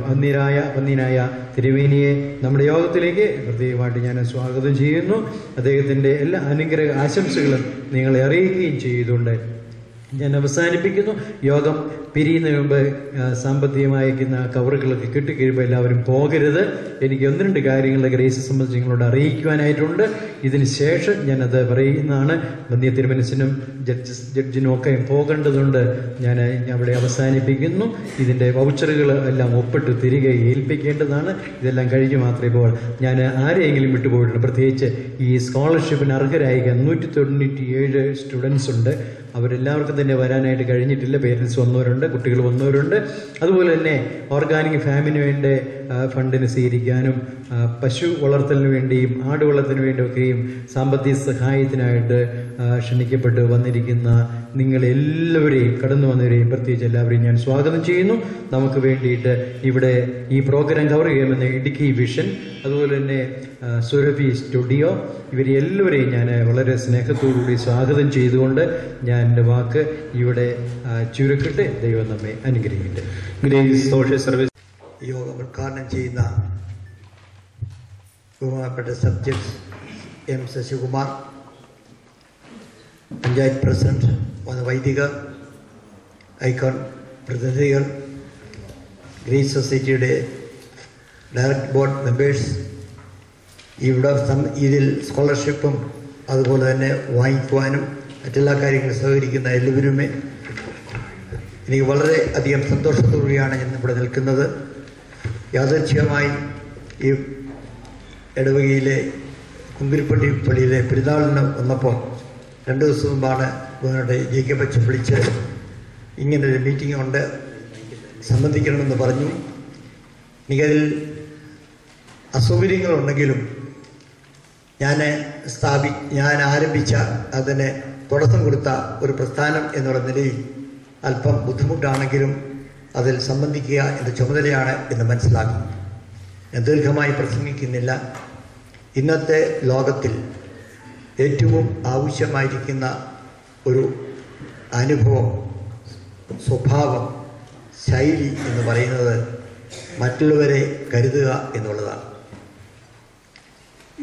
വന്യനായ തിരുവേനിയെ നമ്മുടെ യോഗത്തിലേക്ക് പ്രത്യേകമായിട്ട് ഞാൻ സ്വാഗതം ചെയ്യുന്നു. അദ്ദേഹത്തിൻ്റെ എല്ലാ അനുഗ്രഹ ആശംസകളും നിങ്ങളെ അറിയിക്കുകയും ചെയ്തുകൊണ്ട് ഞാൻ അവസാനിപ്പിക്കുന്നു. യോഗം പിരിയുന്നതിന് മുമ്പ് സാമ്പത്തികമായിരിക്കുന്ന കവറുകളൊക്കെ കിട്ടിക്കഴിയുമ്പോൾ എല്ലാവരും പോകരുത്. എനിക്ക് 1-2 കാര്യങ്ങളുടെ ഗ്രേസ് സംബന്ധിച്ച് നിങ്ങളോട് അറിയിക്കുവാനായിട്ടുണ്ട്. ഇതിന് ശേഷം ഞാനത് പറയുന്നതാണ്. വന്യ തിരുമനസിനും ജഡ്ജിനും ഒക്കെ പോകേണ്ടതുണ്ട്. ഞാൻ അവിടെ അവസാനിപ്പിക്കുന്നു. ഇതിൻ്റെ വൗച്ചറുകൾ എല്ലാം ഒപ്പിട്ട് തിരികെ ഏൽപ്പിക്കേണ്ടതാണ്. ഇതെല്ലാം കഴിഞ്ഞ് മാത്രമേ പോകാൻ. ഞാൻ ആരെയെങ്കിലും വിട്ടുപോയിട്ടുണ്ട്. പ്രത്യേകിച്ച് ഈ സ്കോളർഷിപ്പിന് അർഹരായിരിക്കാൻ 197 സ്റ്റുഡൻസ് ഉണ്ട്. അവരെല്ലാവർക്കും തന്നെ വരാനായിട്ട് കഴിഞ്ഞിട്ടില്ല. പേരൻസ് വന്നവരുണ്ട്, കുട്ടികൾ വന്നവരുണ്ട്. അതുപോലെ തന്നെ ഓർഗാനിക് ഫാമിന് വേണ്ടി ഫണ്ടിന് സ്വീകരിക്കാനും പശു വളർത്തലിന് വേണ്ടിയും ആട് വളർത്തലിന് വേണ്ടിയൊക്കെയും സാമ്പത്തിക സഹായത്തിനായിട്ട് ക്ഷണിക്കപ്പെട്ട് വന്നിരിക്കുന്ന നിങ്ങളെല്ലാവരെയും കടന്നു വന്നവരെയും പ്രത്യേകിച്ച് എല്ലാവരെയും ഞാൻ സ്വാഗതം ചെയ്യുന്നു. നമുക്ക് വേണ്ടിയിട്ട് ഇവിടെ ഈ പ്രോഗ്രാം കവർ ചെയ്യുമെന്ന് ഇടുക്കി വിഷൻ, അതുപോലെ തന്നെ സുരഭി സ്റ്റുഡിയോ, ഇവരെല്ലാവരെയും ഞാൻ വളരെ സ്നേഹത്തോടുകൂടി സ്വാഗതം ചെയ്തുകൊണ്ട് ഞാൻ എൻ്റെ വാക്ക് ഇവിടെ ചുരുക്കട്ടെ. ദൈവം നമ്മെ അനുഗ്രഹിക്കട്ടെ. ഗ്രേസ് സോഷ്യൽ സർവീസ് യോഗം ഉദ്ഘാടനം ചെയ്യുന്ന ബഹുമാനപ്പെട്ട subject M Sasikumar, panchayat president, വൈദികർ, ഐക്കോൺ പ്രതിനിധികൾ, ഗ്രേസ് സൊസൈറ്റിയുടെ ഡയറക്ടർ ബോർഡ് മെമ്പേഴ്സ്, ഇതിൽ സ്കോളർഷിപ്പും അതുപോലെ തന്നെ വാങ്ങിക്കുവാനും മറ്റെല്ലാ കാര്യങ്ങളും സഹകരിക്കുന്ന എല്ലാവരുമേ, എനിക്ക് വളരെ അധികം സന്തോഷത്തോടുകൂടിയാണ് ഞാൻ ഇവിടെ നിൽക്കുന്നത്. യാദൃച്ഛികമായി ഈ ഇടവകയിലെ കുമ്പിരിപ്പള്ളി പള്ളിയിലെ പെരുന്നാളിന് വന്നപ്പോൾ 2 ദിവസം മുമ്പാണ് ബഹുമാനപ്പെട്ട ജേക്കബ് അച്ഛൻ വിളിച്ച് ഇങ്ങനൊരു മീറ്റിംഗ് ഉണ്ട്, സംബന്ധിക്കണമെന്ന് പറഞ്ഞു. എനിക്കതിൽ അസൗകര്യങ്ങളുണ്ടെങ്കിലും ഞാൻ ആരംഭിച്ച അതിന് തുടക്കം കൊടുത്ത ഒരു പ്രസ്ഥാനം എന്നുള്ള നിലയിൽ അല്പം ബുദ്ധിമുട്ടാണെങ്കിലും അതിൽ സംബന്ധിക്കുക എന്ന ചുമതലയാണ് എന്ന് മനസ്സിലാക്കുന്നു. ഞാൻ ദീർഘമായി പ്രസംഗിക്കുന്നില്ല. ഇന്നത്തെ ലോകത്തിൽ ഏറ്റവും ആവശ്യമായിരിക്കുന്ന ഒരു അനുഭവം, സ്വഭാവം, ശൈലി എന്ന് പറയുന്നത് മറ്റുള്ളവരെ കരുതുക എന്നുള്ളതാണ്.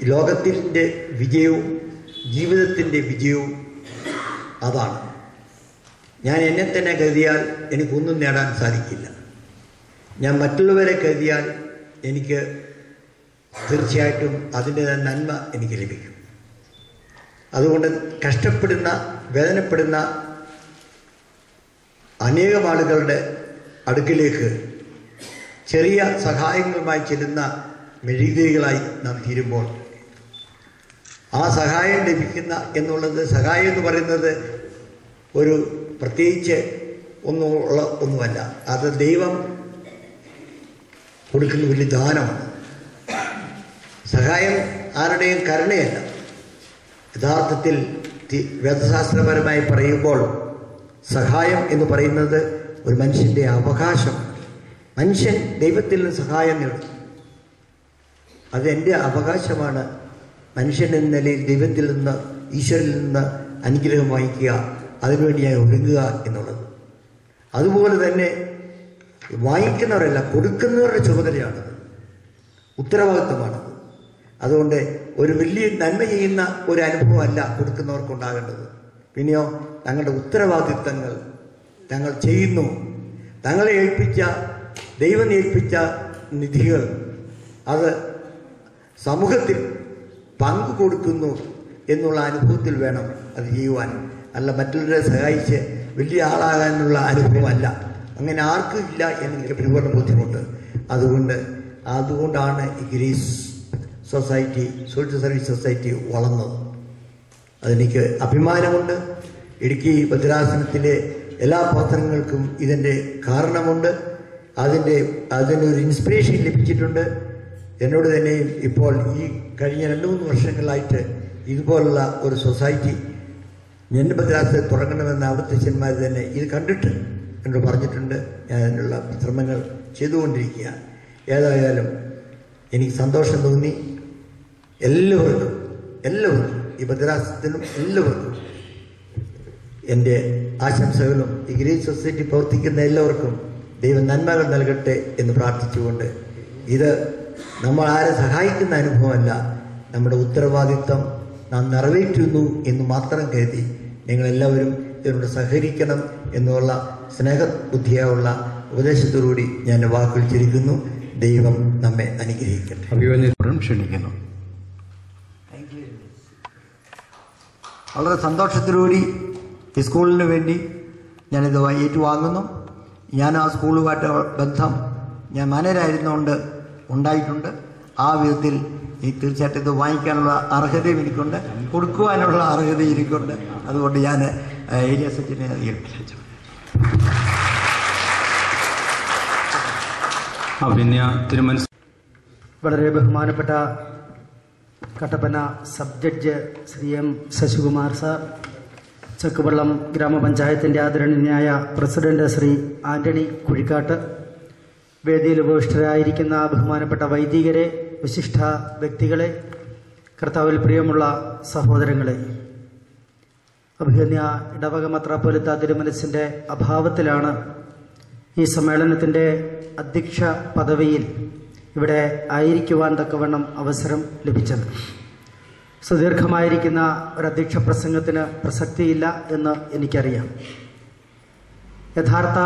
ലോകത്തിൻ്റെ വിജയവും ജീവിതത്തിൻ്റെ വിജയവും അതാണ്. ഞാൻ എന്നെ തന്നെ കരുതിയാൽ എനിക്കൊന്നും നേടാൻ സാധിക്കില്ല. ഞാൻ മറ്റുള്ളവരെ കരുതിയാൽ എനിക്ക് തീർച്ചയായിട്ടും അതിൻ്റെ നന്മ എനിക്ക് ലഭിക്കും. അതുകൊണ്ട് കഷ്ടപ്പെടുന്ന, വേദനപ്പെടുന്ന അനേകം ആളുകളുടെ അടുക്കിലേക്ക് ചെറിയ സഹായങ്ങളുമായി ചെല്ലുന്ന മെഴുകുതിരികളായി നാം തീരുമ്പോൾ ആ സഹായം ലഭിക്കുന്ന എന്നുള്ളത്, സഹായം എന്ന് പറയുന്നത് ഒരു പ്രത്യേകിച്ച് ഒന്നുമല്ല. അത് ദൈവം കൊടുക്കുന്ന വലിയ ദാനമാണ്. സഹായം ആരുടെയും കരുണയല്ല. യഥാർത്ഥത്തിൽ വേദശാസ്ത്രപരമായി പറയുമ്പോൾ സഹായം എന്ന് പറയുന്നത് ഒരു മനുഷ്യൻ്റെ അവകാശം. മനുഷ്യൻ ദൈവത്തിൽ നിന്ന് സഹായം നേടും. അതെൻ്റെ അവകാശമാണ്. മനുഷ്യൻ എന്ന നിലയിൽ ദൈവത്തിൽ നിന്ന്, ഈശ്വരിൽ നിന്ന് അനുഗ്രഹം വാങ്ങിക്കുക, അതിനുവേണ്ടി ഞാൻ ഒരുങ്ങുക എന്നുള്ളത്. അതുപോലെ തന്നെ വാങ്ങിക്കുന്നവരല്ല, കൊടുക്കുന്നവരുടെ ചുമതലയാണത്, ഉത്തരവാദിത്വമാണത്. അതുകൊണ്ട് ഒരു വലിയ നന്മ ചെയ്യുന്ന ഒരു അനുഭവമല്ല കൊടുക്കുന്നവർക്കുണ്ടാകേണ്ടത്. പിന്നെയോ തങ്ങളുടെ ഉത്തരവാദിത്തങ്ങൾ തങ്ങൾ ചെയ്യുന്നു, തങ്ങളെ ഏൽപ്പിച്ച ദൈവം ഏൽപ്പിച്ച നിധികൾ അത് സമൂഹത്തിൽ പങ്കു കൊടുക്കുന്നു എന്നുള്ള അനുഭവത്തിൽ വേണം അത് ചെയ്യുവാൻ. അല്ല മറ്റുള്ളവരെ സഹായിച്ച് വലിയ ആളാകാനുള്ള അനുഭവമല്ല. അങ്ങനെ ആർക്കും ഇല്ല എന്ന് എനിക്ക് പരിപൂർണ്ണ ബോധ്യമുണ്ട്. അതുകൊണ്ടാണ് ഈ grace society, social service society വളർന്നത്. അതെനിക്ക് അഭിമാനമുണ്ട്. ഇടുക്കി ഭദ്രാസനത്തിലെ എല്ലാ പ്രവർത്തനങ്ങൾക്കും ഇതിൻ്റെ കാരണമുണ്ട്. അതിനൊരു ഇൻസ്പിറേഷൻ ലഭിച്ചിട്ടുണ്ട്. എന്നോട് തന്നെയും ഇപ്പോൾ ഈ കഴിഞ്ഞ 2-3 വർഷങ്ങളായിട്ട് ഇതുപോലുള്ള ഒരു സൊസൈറ്റി എൻ്റെ ഭദ്രാസനത്തിൽ തുടങ്ങണമെന്ന് അവിടുത്തെ അച്ഛന്മാർ തന്നെ ഇത് കണ്ടിട്ട് എന്നോട് പറഞ്ഞിട്ടുണ്ട്. ഞാൻ അതിനുള്ള ശ്രമങ്ങൾ ചെയ്തുകൊണ്ടിരിക്കുകയാണ്. ഏതായാലും എനിക്ക് സന്തോഷം തോന്നി. എല്ലാവർക്കും ഈ ഭദ്രാസനത്തിനും എല്ലാവർക്കും എൻ്റെ ആശംസകളും ഈ ഗ്രേസ് സൊസൈറ്റി പ്രവർത്തിക്കുന്ന എല്ലാവർക്കും ദൈവം നന്മകൾ നൽകട്ടെ എന്ന് പ്രാർത്ഥിച്ചുകൊണ്ട്, ഇത് നമ്മൾ ആരെ സഹായിക്കുന്ന അനുഭവമല്ല, നമ്മുടെ ഉത്തരവാദിത്വം നാം നിറവേറ്റുന്നു എന്ന് മാത്രം കരുതി നിങ്ങളെല്ലാവരും ഇതിനോട് സഹകരിക്കണം എന്നുള്ള സ്നേഹബുദ്ധിയായുള്ള ഉപദേശത്തോടുകൂടി ഞാൻ വാക്കുകൾ ചുരുക്കുന്നു. ദൈവം നമ്മെ അനുഗ്രഹിക്കട്ടെ. അഭിവാദ്യം ക്ഷണിക്കുന്നു. വളരെ സന്തോഷത്തോടുകൂടി ഈ സ്കൂളിന് വേണ്ടി ഞാനിത് ഏറ്റുവാങ്ങുന്നു. ഞാൻ ആ സ്കൂളുമായിട്ട് ബന്ധം ഞാൻ മാനേജരായിരുന്നുകൊണ്ട് ഉണ്ടായിട്ടുണ്ട്. ആ വിധത്തിൽ ഈ തീർച്ചയായിട്ടും ഇത് വാങ്ങിക്കാനുള്ള അർഹതയും എനിക്കുണ്ട്, കൊടുക്കുവാനുള്ള അർഹതയും എനിക്കുണ്ട്. അതുകൊണ്ട് ഞാൻ ഏരിയ സച്ചിനെ ഏൽപ്പിച്ചു. വളരെ ബഹുമാനപ്പെട്ട Kattappana sub judge Shri M Sasikumar sir, Chakkuvallam ഗ്രാമപഞ്ചായത്തിൻ്റെ ആദരണീയനായ പ്രസിഡന്റ് ശ്രീ ആന്റണി കുഴിക്കാട്ട്, വേദിയിൽ ഉപവിഷ്ടരായിരിക്കുന്ന ബഹുമാനപ്പെട്ട വൈദികരെ, വിശിഷ്ട വ്യക്തികളെ, കർത്താവിൽ പ്രിയമുള്ള സഹോദരങ്ങളെ, അഭിഗമ്യ ഇടവക മെത്രാപ്പോലീത്ത തിരുമനസിൻ്റെ അഭാവത്തിലാണ് ഈ സമ്മേളനത്തിൻ്റെ അധ്യക്ഷ പദവിയിൽ ഇവിടെ ആയിരിക്കുവാൻ തക്കവണ്ണം അവസരം ലഭിച്ചത്. സുദീർഘമായിരിക്കുന്ന ഒരധ്യക്ഷ പ്രസംഗത്തിന് പ്രസക്തിയില്ല എന്ന് എനിക്കറിയാം. യഥാർത്ഥ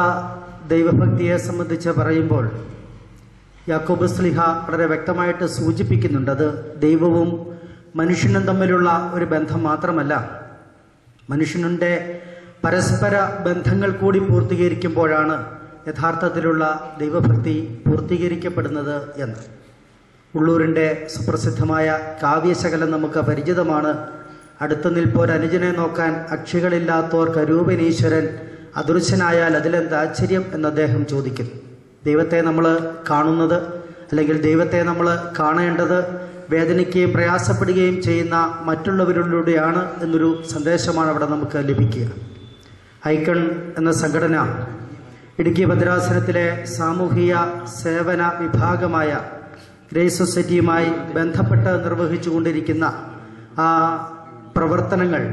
ദൈവഭക്തിയെ സംബന്ധിച്ച് പറയുമ്പോൾ യാക്കോബ് ശ്ലീഹ വളരെ വ്യക്തമായിട്ട് സൂചിപ്പിക്കുന്നുണ്ട്. അത് ദൈവവും മനുഷ്യനും തമ്മിലുള്ള ഒരു ബന്ധം മാത്രമല്ല, മനുഷ്യനുടെ പരസ്പര ബന്ധങ്ങൾ കൂടി പൂർത്തീകരിക്കുമ്പോഴാണ് യഥാർത്ഥത്തിലുള്ള ദൈവഭക്തി പൂർത്തീകരിക്കപ്പെടുന്നത് എന്ന്. ഉള്ളൂരിൻ്റെ സുപ്രസിദ്ധമായ കാവ്യശകലം നമുക്ക് പരിചിതമാണ്. അടുത്തു നിൽപ്പോരനുജനെ നോക്കാൻ അക്ഷികളില്ലാത്തോർ കരൂപനീശ്വരൻ അദൃശ്യനായാൽ അതിലെന്ത് ആശ്ചര്യം എന്ന് അദ്ദേഹം ചോദിക്കുന്നു. ദൈവത്തെ നമ്മൾ കാണുന്നത്, അല്ലെങ്കിൽ ദൈവത്തെ നമ്മൾ കാണേണ്ടത് വേദനിക്കുകയും പ്രയാസപ്പെടുകയും ചെയ്യുന്ന മറ്റുള്ളവരിലൂടെയാണ് എന്നൊരു സന്ദേശമാണ് അവിടെ നമുക്ക് ലഭിക്കുക. ഐക്കൺ എന്ന സംഘടന ഇടുക്കി ഭദ്രാസനത്തിലെ സാമൂഹിക സേവന വിഭാഗമായ ഗ്രേസ് സൊസൈറ്റിയുമായി ബന്ധപ്പെട്ട് നിർവഹിച്ചുകൊണ്ടിരിക്കുന്ന ആ പ്രവർത്തനങ്ങൾ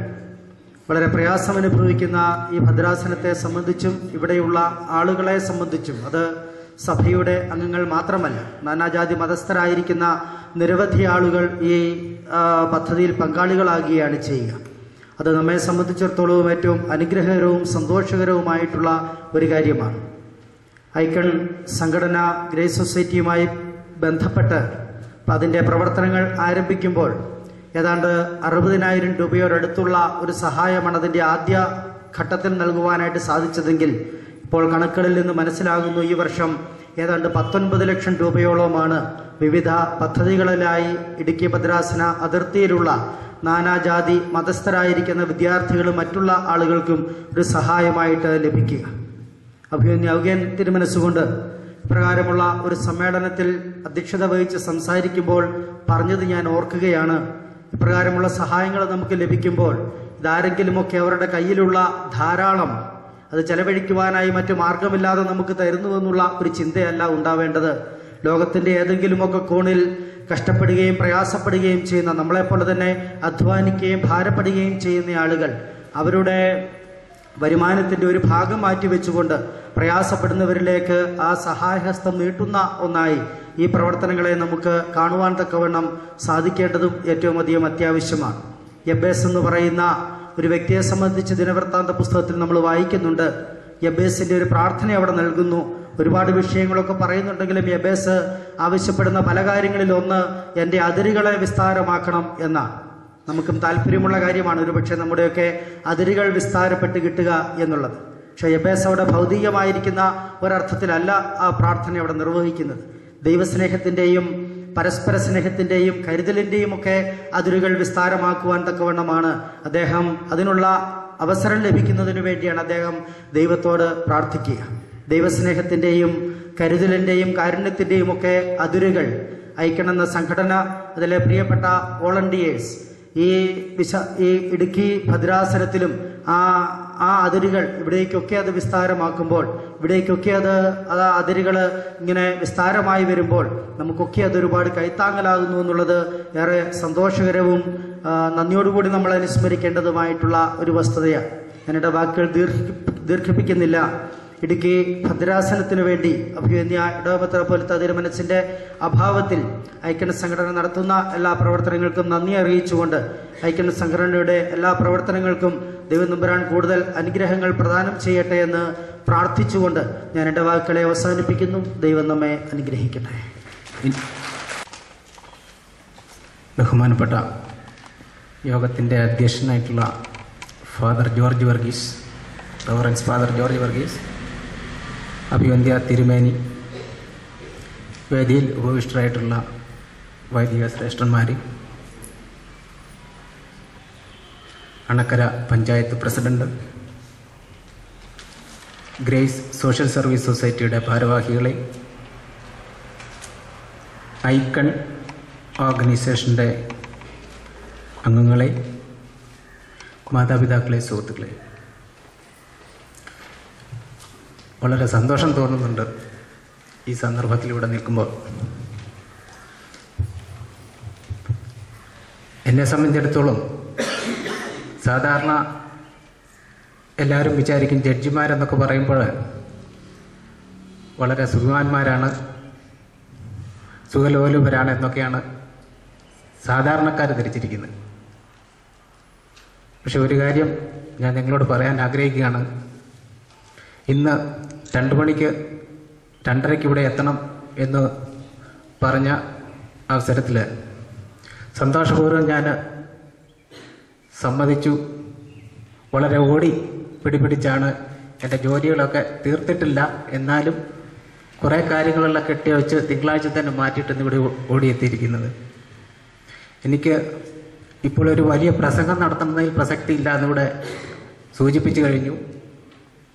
വളരെ പ്രയാസമനുഭവിക്കുന്ന ഈ ഭദ്രാസനത്തെ സംബന്ധിച്ചും ഇവിടെയുള്ള ആളുകളെ സംബന്ധിച്ചും, അത് സഭയുടെ അംഗങ്ങൾ മാത്രമല്ല, നാനാജാതി മതസ്ഥരായിരിക്കുന്ന നിരവധി ആളുകൾ ഈ പദ്ധതിയിൽ പങ്കാളികളാകുകയാണ് ചെയ്യുക. അത് നമ്മെ സംബന്ധിച്ചിടത്തോളം ഏറ്റവും അനുഗ്രഹകരവും സന്തോഷകരവുമായിട്ടുള്ള ഒരു കാര്യമാണ്. ഐക്കൺ സംഘടന ഗ്രേസ് സൊസൈറ്റിയുമായി ബന്ധപ്പെട്ട് അതിൻ്റെ പ്രവർത്തനങ്ങൾ ആരംഭിക്കുമ്പോൾ ഏതാണ്ട് 60,000 രൂപയോടടുത്തുള്ള ഒരു സഹായമാണ് അതിൻ്റെ ആദ്യ ഘട്ടത്തിൽ നൽകുവാനായിട്ട് സാധിച്ചതെങ്കിൽ ഇപ്പോൾ കണക്കുകളിൽ നിന്ന് മനസ്സിലാകുന്നു ഈ വർഷം ഏതാണ്ട് 19 ലക്ഷം രൂപയോളമാണ് വിവിധ പദ്ധതികളിലായി ഇടുക്കി ഭദ്രാസന അതിർത്തിയിലുള്ള നാനാജാതി മതസ്ഥരായിരിക്കുന്ന വിദ്യാർത്ഥികളും മറ്റുള്ള ആളുകൾക്കും ഒരു സഹായമായിട്ട് ലഭിക്കുക. ഔഗ്യൻ തിരുമനസ്സുകൊണ്ട് ഇപ്രകാരമുള്ള ഒരു സമ്മേളനത്തിൽ അധ്യക്ഷത വഹിച്ച് സംസാരിക്കുമ്പോൾ പറഞ്ഞത് ഞാൻ ഓർക്കുകയാണ്. ഇപ്രകാരമുള്ള സഹായങ്ങൾ നമുക്ക് ലഭിക്കുമ്പോൾ ഇതാരെങ്കിലുമൊക്കെ അവരുടെ കയ്യിലുള്ള ധാരാളം അത് ചെലവഴിക്കുവാനായി മറ്റു മാർഗമില്ലാതെ നമുക്ക് തരുന്നുവെന്നുള്ള ഒരു ചിന്തയല്ല ഉണ്ടാവേണ്ടത്. ലോകത്തിൻ്റെ ഏതെങ്കിലുമൊക്കെ കോണിൽ കഷ്ടപ്പെടുകയും പ്രയാസപ്പെടുകയും ചെയ്യുന്ന, നമ്മളെപ്പോലെ തന്നെ അധ്വാനിക്കുകയും ഭാരപ്പെടുകയും ചെയ്യുന്ന ആളുകൾ അവരുടെ വരുമാനത്തിൻ്റെ ഒരു ഭാഗം മാറ്റിവെച്ചുകൊണ്ട് പ്രയാസപ്പെടുന്നവരിലേക്ക് ആ സഹായഹസ്തം നീട്ടുന്ന ഒന്നായി ഈ പ്രവർത്തനങ്ങളെ നമുക്ക് കാണുവാൻ തക്കവണ്ണം സാധിക്കേണ്ടതും ഏറ്റവും അധികം അത്യാവശ്യമാണ്. യബ്ബേസ് എന്ന് പറയുന്ന ഒരു വ്യക്തിയെ സംബന്ധിച്ച് ദിനവൃത്താന്ത പുസ്തകത്തിൽ നമ്മൾ വായിക്കുന്നുണ്ട്. യബ്ബേസിൻ്റെ ഒരു പ്രാർത്ഥന അവിടെ നൽകുന്നു. ഒരുപാട് വിഷയങ്ങളൊക്കെ പറയുന്നുണ്ടെങ്കിലും യബ്ബേസ് ആവശ്യപ്പെടുന്ന പല കാര്യങ്ങളിൽ ഒന്ന് എൻ്റെ അതിരുകളെ വിസ്താരമാക്കണം എന്നാണ്. നമുക്കും താല്പര്യമുള്ള കാര്യമാണ് ഒരുപക്ഷെ നമ്മുടെയൊക്കെ അതിരുകൾ വിസ്താരപ്പെട്ട് കിട്ടുക എന്നുള്ളത്. പക്ഷേ യബ്ബേസ് അവിടെ ഭൗതികമായിരിക്കുന്ന ഒരർത്ഥത്തിലല്ല ആ പ്രാർത്ഥന അവിടെ നിർവഹിക്കുന്നത്. ദൈവസ്നേഹത്തിൻ്റെയും പരസ്പര സ്നേഹത്തിൻ്റെയും കരുതലിൻ്റെയും ഒക്കെ അതിരുകൾ വിസ്താരമാക്കുവാൻ തക്കവണ്ണമാണ് അദ്ദേഹം അതിനുള്ള അവസരം ലഭിക്കുന്നതിനു വേണ്ടിയാണ് അദ്ദേഹം ദൈവത്തോട് പ്രാർത്ഥിക്കുക. ദൈവസ്നേഹത്തിൻ്റെയും കരുതലിൻ്റെയും കാരുണ്യത്തിൻ്റെയും ഒക്കെ അതിരുകൾ ഐക്യണമെന്ന സംഘടന, അതിലെ പ്രിയപ്പെട്ട വോളണ്ടിയേഴ്സ് ഈ ഇടുക്കി ഭദ്രാസനത്തിലും ആ അതിരുകൾ ഇവിടേക്കൊക്കെ അത് വിസ്താരമാക്കുമ്പോൾ, ഇവിടേക്കൊക്കെ അത് അതിരുകൾ ഇങ്ങനെ വിസ്താരമായി വരുമ്പോൾ നമുക്കൊക്കെ അതൊരുപാട് കൈത്താങ്ങലാകുന്നു എന്നുള്ളത് ഏറെ സന്തോഷകരവും നന്ദിയോടുകൂടി നമ്മൾ അനുസ്മരിക്കേണ്ടതുമായിട്ടുള്ള ഒരു വസ്തുതയാണ്. ഞാനെൻ്റെ വാക്കുകൾ ദീർഘിപ്പിക്കുന്നില്ല. ഇടുക്കി ഭദ്രാസനത്തിനു വേണ്ടി അഭിവന്യ ഇടവമെത്രാപ്പോലീത്ത തിരുമനസിൻ്റെ അഭാവത്തിൽ ഐക്യന സംഘടന നടത്തുന്ന എല്ലാ പ്രവർത്തനങ്ങൾക്കും നന്ദി അറിയിച്ചുകൊണ്ട് ഐക്യന സംഘടനയുടെ എല്ലാ പ്രവർത്തനങ്ങൾക്കും ദൈവം തമ്പുരാൻ കൂടുതൽ അനുഗ്രഹങ്ങൾ പ്രദാനം ചെയ്യട്ടെ എന്ന് പ്രാർത്ഥിച്ചുകൊണ്ട് ഞാൻ എൻ്റെ വാക്കുകളെ അവസാനിപ്പിക്കുന്നു. ദൈവം നമ്മെ അനുഗ്രഹിക്കട്ടെ. ബഹുമാനപ്പെട്ട യോഗത്തിൻ്റെ അധ്യക്ഷനായിട്ടുള്ള father George Varghese, reverence father George Varghese, അഭിവന്ധ്യ തിരുമേനി, വേദിയിൽ ഉപവിഷ്ടരായിട്ടുള്ള വൈദിക ശ്രേഷ്ഠന്മാർ, Anakkara panchayat president, Grace Social Service സൊസൈറ്റിയുടെ ഭാരവാഹികളെ, ഐക്കൺ ഓർഗനൈസേഷൻ്റെ അംഗങ്ങളെ, മാതാപിതാക്കളെ, സുഹൃത്തുക്കളെ, വളരെ സന്തോഷം തോന്നുന്നുണ്ട് ഈ സന്ദർഭത്തിൽ ഇവിടെ നിൽക്കുമ്പോൾ. എന്നെ സംബന്ധിച്ചിടത്തോളം സാധാരണ എല്ലാവരും വിചാരിക്കും ജഡ്ജിമാരെന്നൊക്കെ പറയുമ്പോൾ വളരെ സുഖവാന്മാരാണ്, സുഖലോലുപരാണ് എന്നൊക്കെയാണ് സാധാരണക്കാർ ധരിച്ചിരിക്കുന്നത്. പക്ഷെ ഒരു കാര്യം ഞാൻ നിങ്ങളോട് പറയാൻ ആഗ്രഹിക്കുകയാണ്. ഇന്ന് 2 മണിക്ക് 2:30 ഇവിടെ എത്തണം എന്ന് പറഞ്ഞ അവസരത്തിൽ സന്തോഷപൂർവ്വം ഞാൻ സമ്മതിച്ചു. വളരെ ഓടി പിടിപിടിച്ചാണ് എൻ്റെ ജോലികളൊക്കെ തീർത്തിട്ടില്ല, എന്നാലും കുറേ കാര്യങ്ങളെല്ലാം കെട്ടിവെച്ച് തിങ്കളാഴ്ച തന്നെ മാറ്റിയിട്ടാണ് ഇവിടെ ഓടിയെത്തിയിരിക്കുന്നത്. എനിക്ക് ഇപ്പോൾ ഒരു വലിയ പ്രസംഗം നടത്തുന്നതിൽ പ്രസക്തിയില്ല എന്നിവിടെ സൂചിപ്പിച്ചു കഴിഞ്ഞു.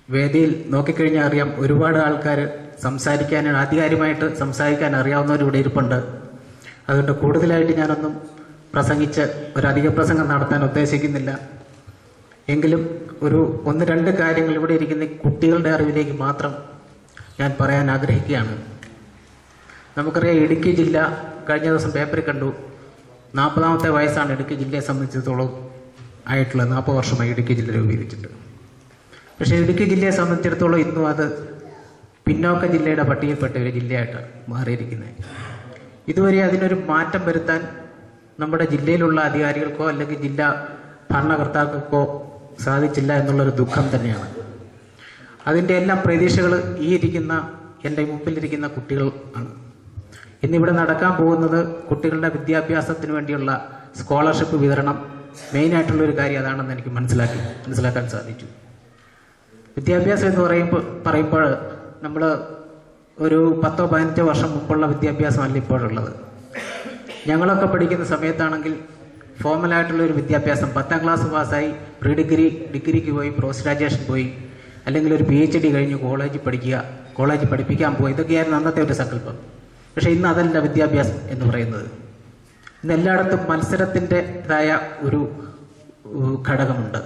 വേദിയിൽ നോക്കിക്കഴിഞ്ഞാൽ അറിയാം, ഒരുപാട് ആൾക്കാർ ആധികാരികമായിട്ട് സംസാരിക്കാൻ അറിയാവുന്നവരിവിടെ ഇരിപ്പുണ്ട്. അതുകൊണ്ട് കൂടുതലായിട്ട് ഞാനൊന്നും പ്രസംഗിച്ച് ഒരധിക പ്രസംഗം നടത്താൻ ഉദ്ദേശിക്കുന്നില്ല. എങ്കിലും ഒരു 1-2 കാര്യങ്ങൾ ഇവിടെ ഇരിക്കുന്ന കുട്ടികളുടെ അറിവിലേക്ക് മാത്രം ഞാൻ പറയാൻ ആഗ്രഹിക്കുകയാണ്. നമുക്കറിയാം, ഇടുക്കി ജില്ല കഴിഞ്ഞ ദിവസം പേപ്പറിൽ കണ്ടു, 40ാമത്തെ വയസ്സാണ് ഇടുക്കി ജില്ലയെ സംബന്ധിച്ചിടത്തോളം ആയിട്ടുള്ളത്. 40 വർഷമായി ഇടുക്കി ജില്ല രൂപീകരിച്ചിട്ട്. പക്ഷേ ഇടുക്കി ജില്ലയെ സംബന്ധിച്ചിടത്തോളം ഇന്നും അത് പിന്നോക്ക ജില്ലയുടെ പട്ടികയിൽപ്പെട്ട ഒരു ജില്ലയായിട്ട് മാറിയിരിക്കുന്നത്. ഇതുവരെ അതിനൊരു മാറ്റം വരുത്താൻ നമ്മുടെ ജില്ലയിലുള്ള അധികാരികൾക്കോ അല്ലെങ്കിൽ ജില്ലാ ഭരണകർത്താക്കൾക്കോ സാധിച്ചില്ല എന്നുള്ളൊരു ദുഃഖം തന്നെയാണ്. അതിൻ്റെ എല്ലാം പ്രതീക്ഷകൾ എൻ്റെ മുമ്പിലിരിക്കുന്ന കുട്ടികൾ ആണ്. ഇന്നിവിടെ നടക്കാൻ പോകുന്നത് കുട്ടികളുടെ വിദ്യാഭ്യാസത്തിന് വേണ്ടിയുള്ള സ്കോളർഷിപ്പ് വിതരണം മെയിനായിട്ടുള്ളൊരു കാര്യം അതാണെന്ന് എനിക്ക് മനസ്സിലാക്കാൻ സാധിച്ചു. വിദ്യാഭ്യാസം എന്ന് പറയുമ്പോൾ നമ്മൾ ഒരു 10-15 വർഷം മുമ്പുള്ള വിദ്യാഭ്യാസമല്ല ഇപ്പോഴുള്ളത്. ഞങ്ങളൊക്കെ പഠിക്കുന്ന സമയത്താണെങ്കിൽ ഫോർമലായിട്ടുള്ളൊരു വിദ്യാഭ്യാസം, 10ാം ക്ലാസ് പാസ്സായി പ്രീ ഡിഗ്രിക്ക് പോയി, പോസ്റ്റ് ഗ്രാജുവേഷൻ പോയി, അല്ലെങ്കിൽ ഒരു PhD കഴിഞ്ഞ് കോളേജ് പഠിപ്പിക്കാൻ പോയി, ഇതൊക്കെയായിരുന്നു അന്നത്തെ ഒരു സങ്കല്പം. പക്ഷേ ഇന്ന് അതല്ല വിദ്യാഭ്യാസം എന്ന് പറയുന്നത്. ഇന്ന് എല്ലായിടത്തും മത്സരത്തിൻ്റെതായ ഒരു ഘടകമുണ്ട്.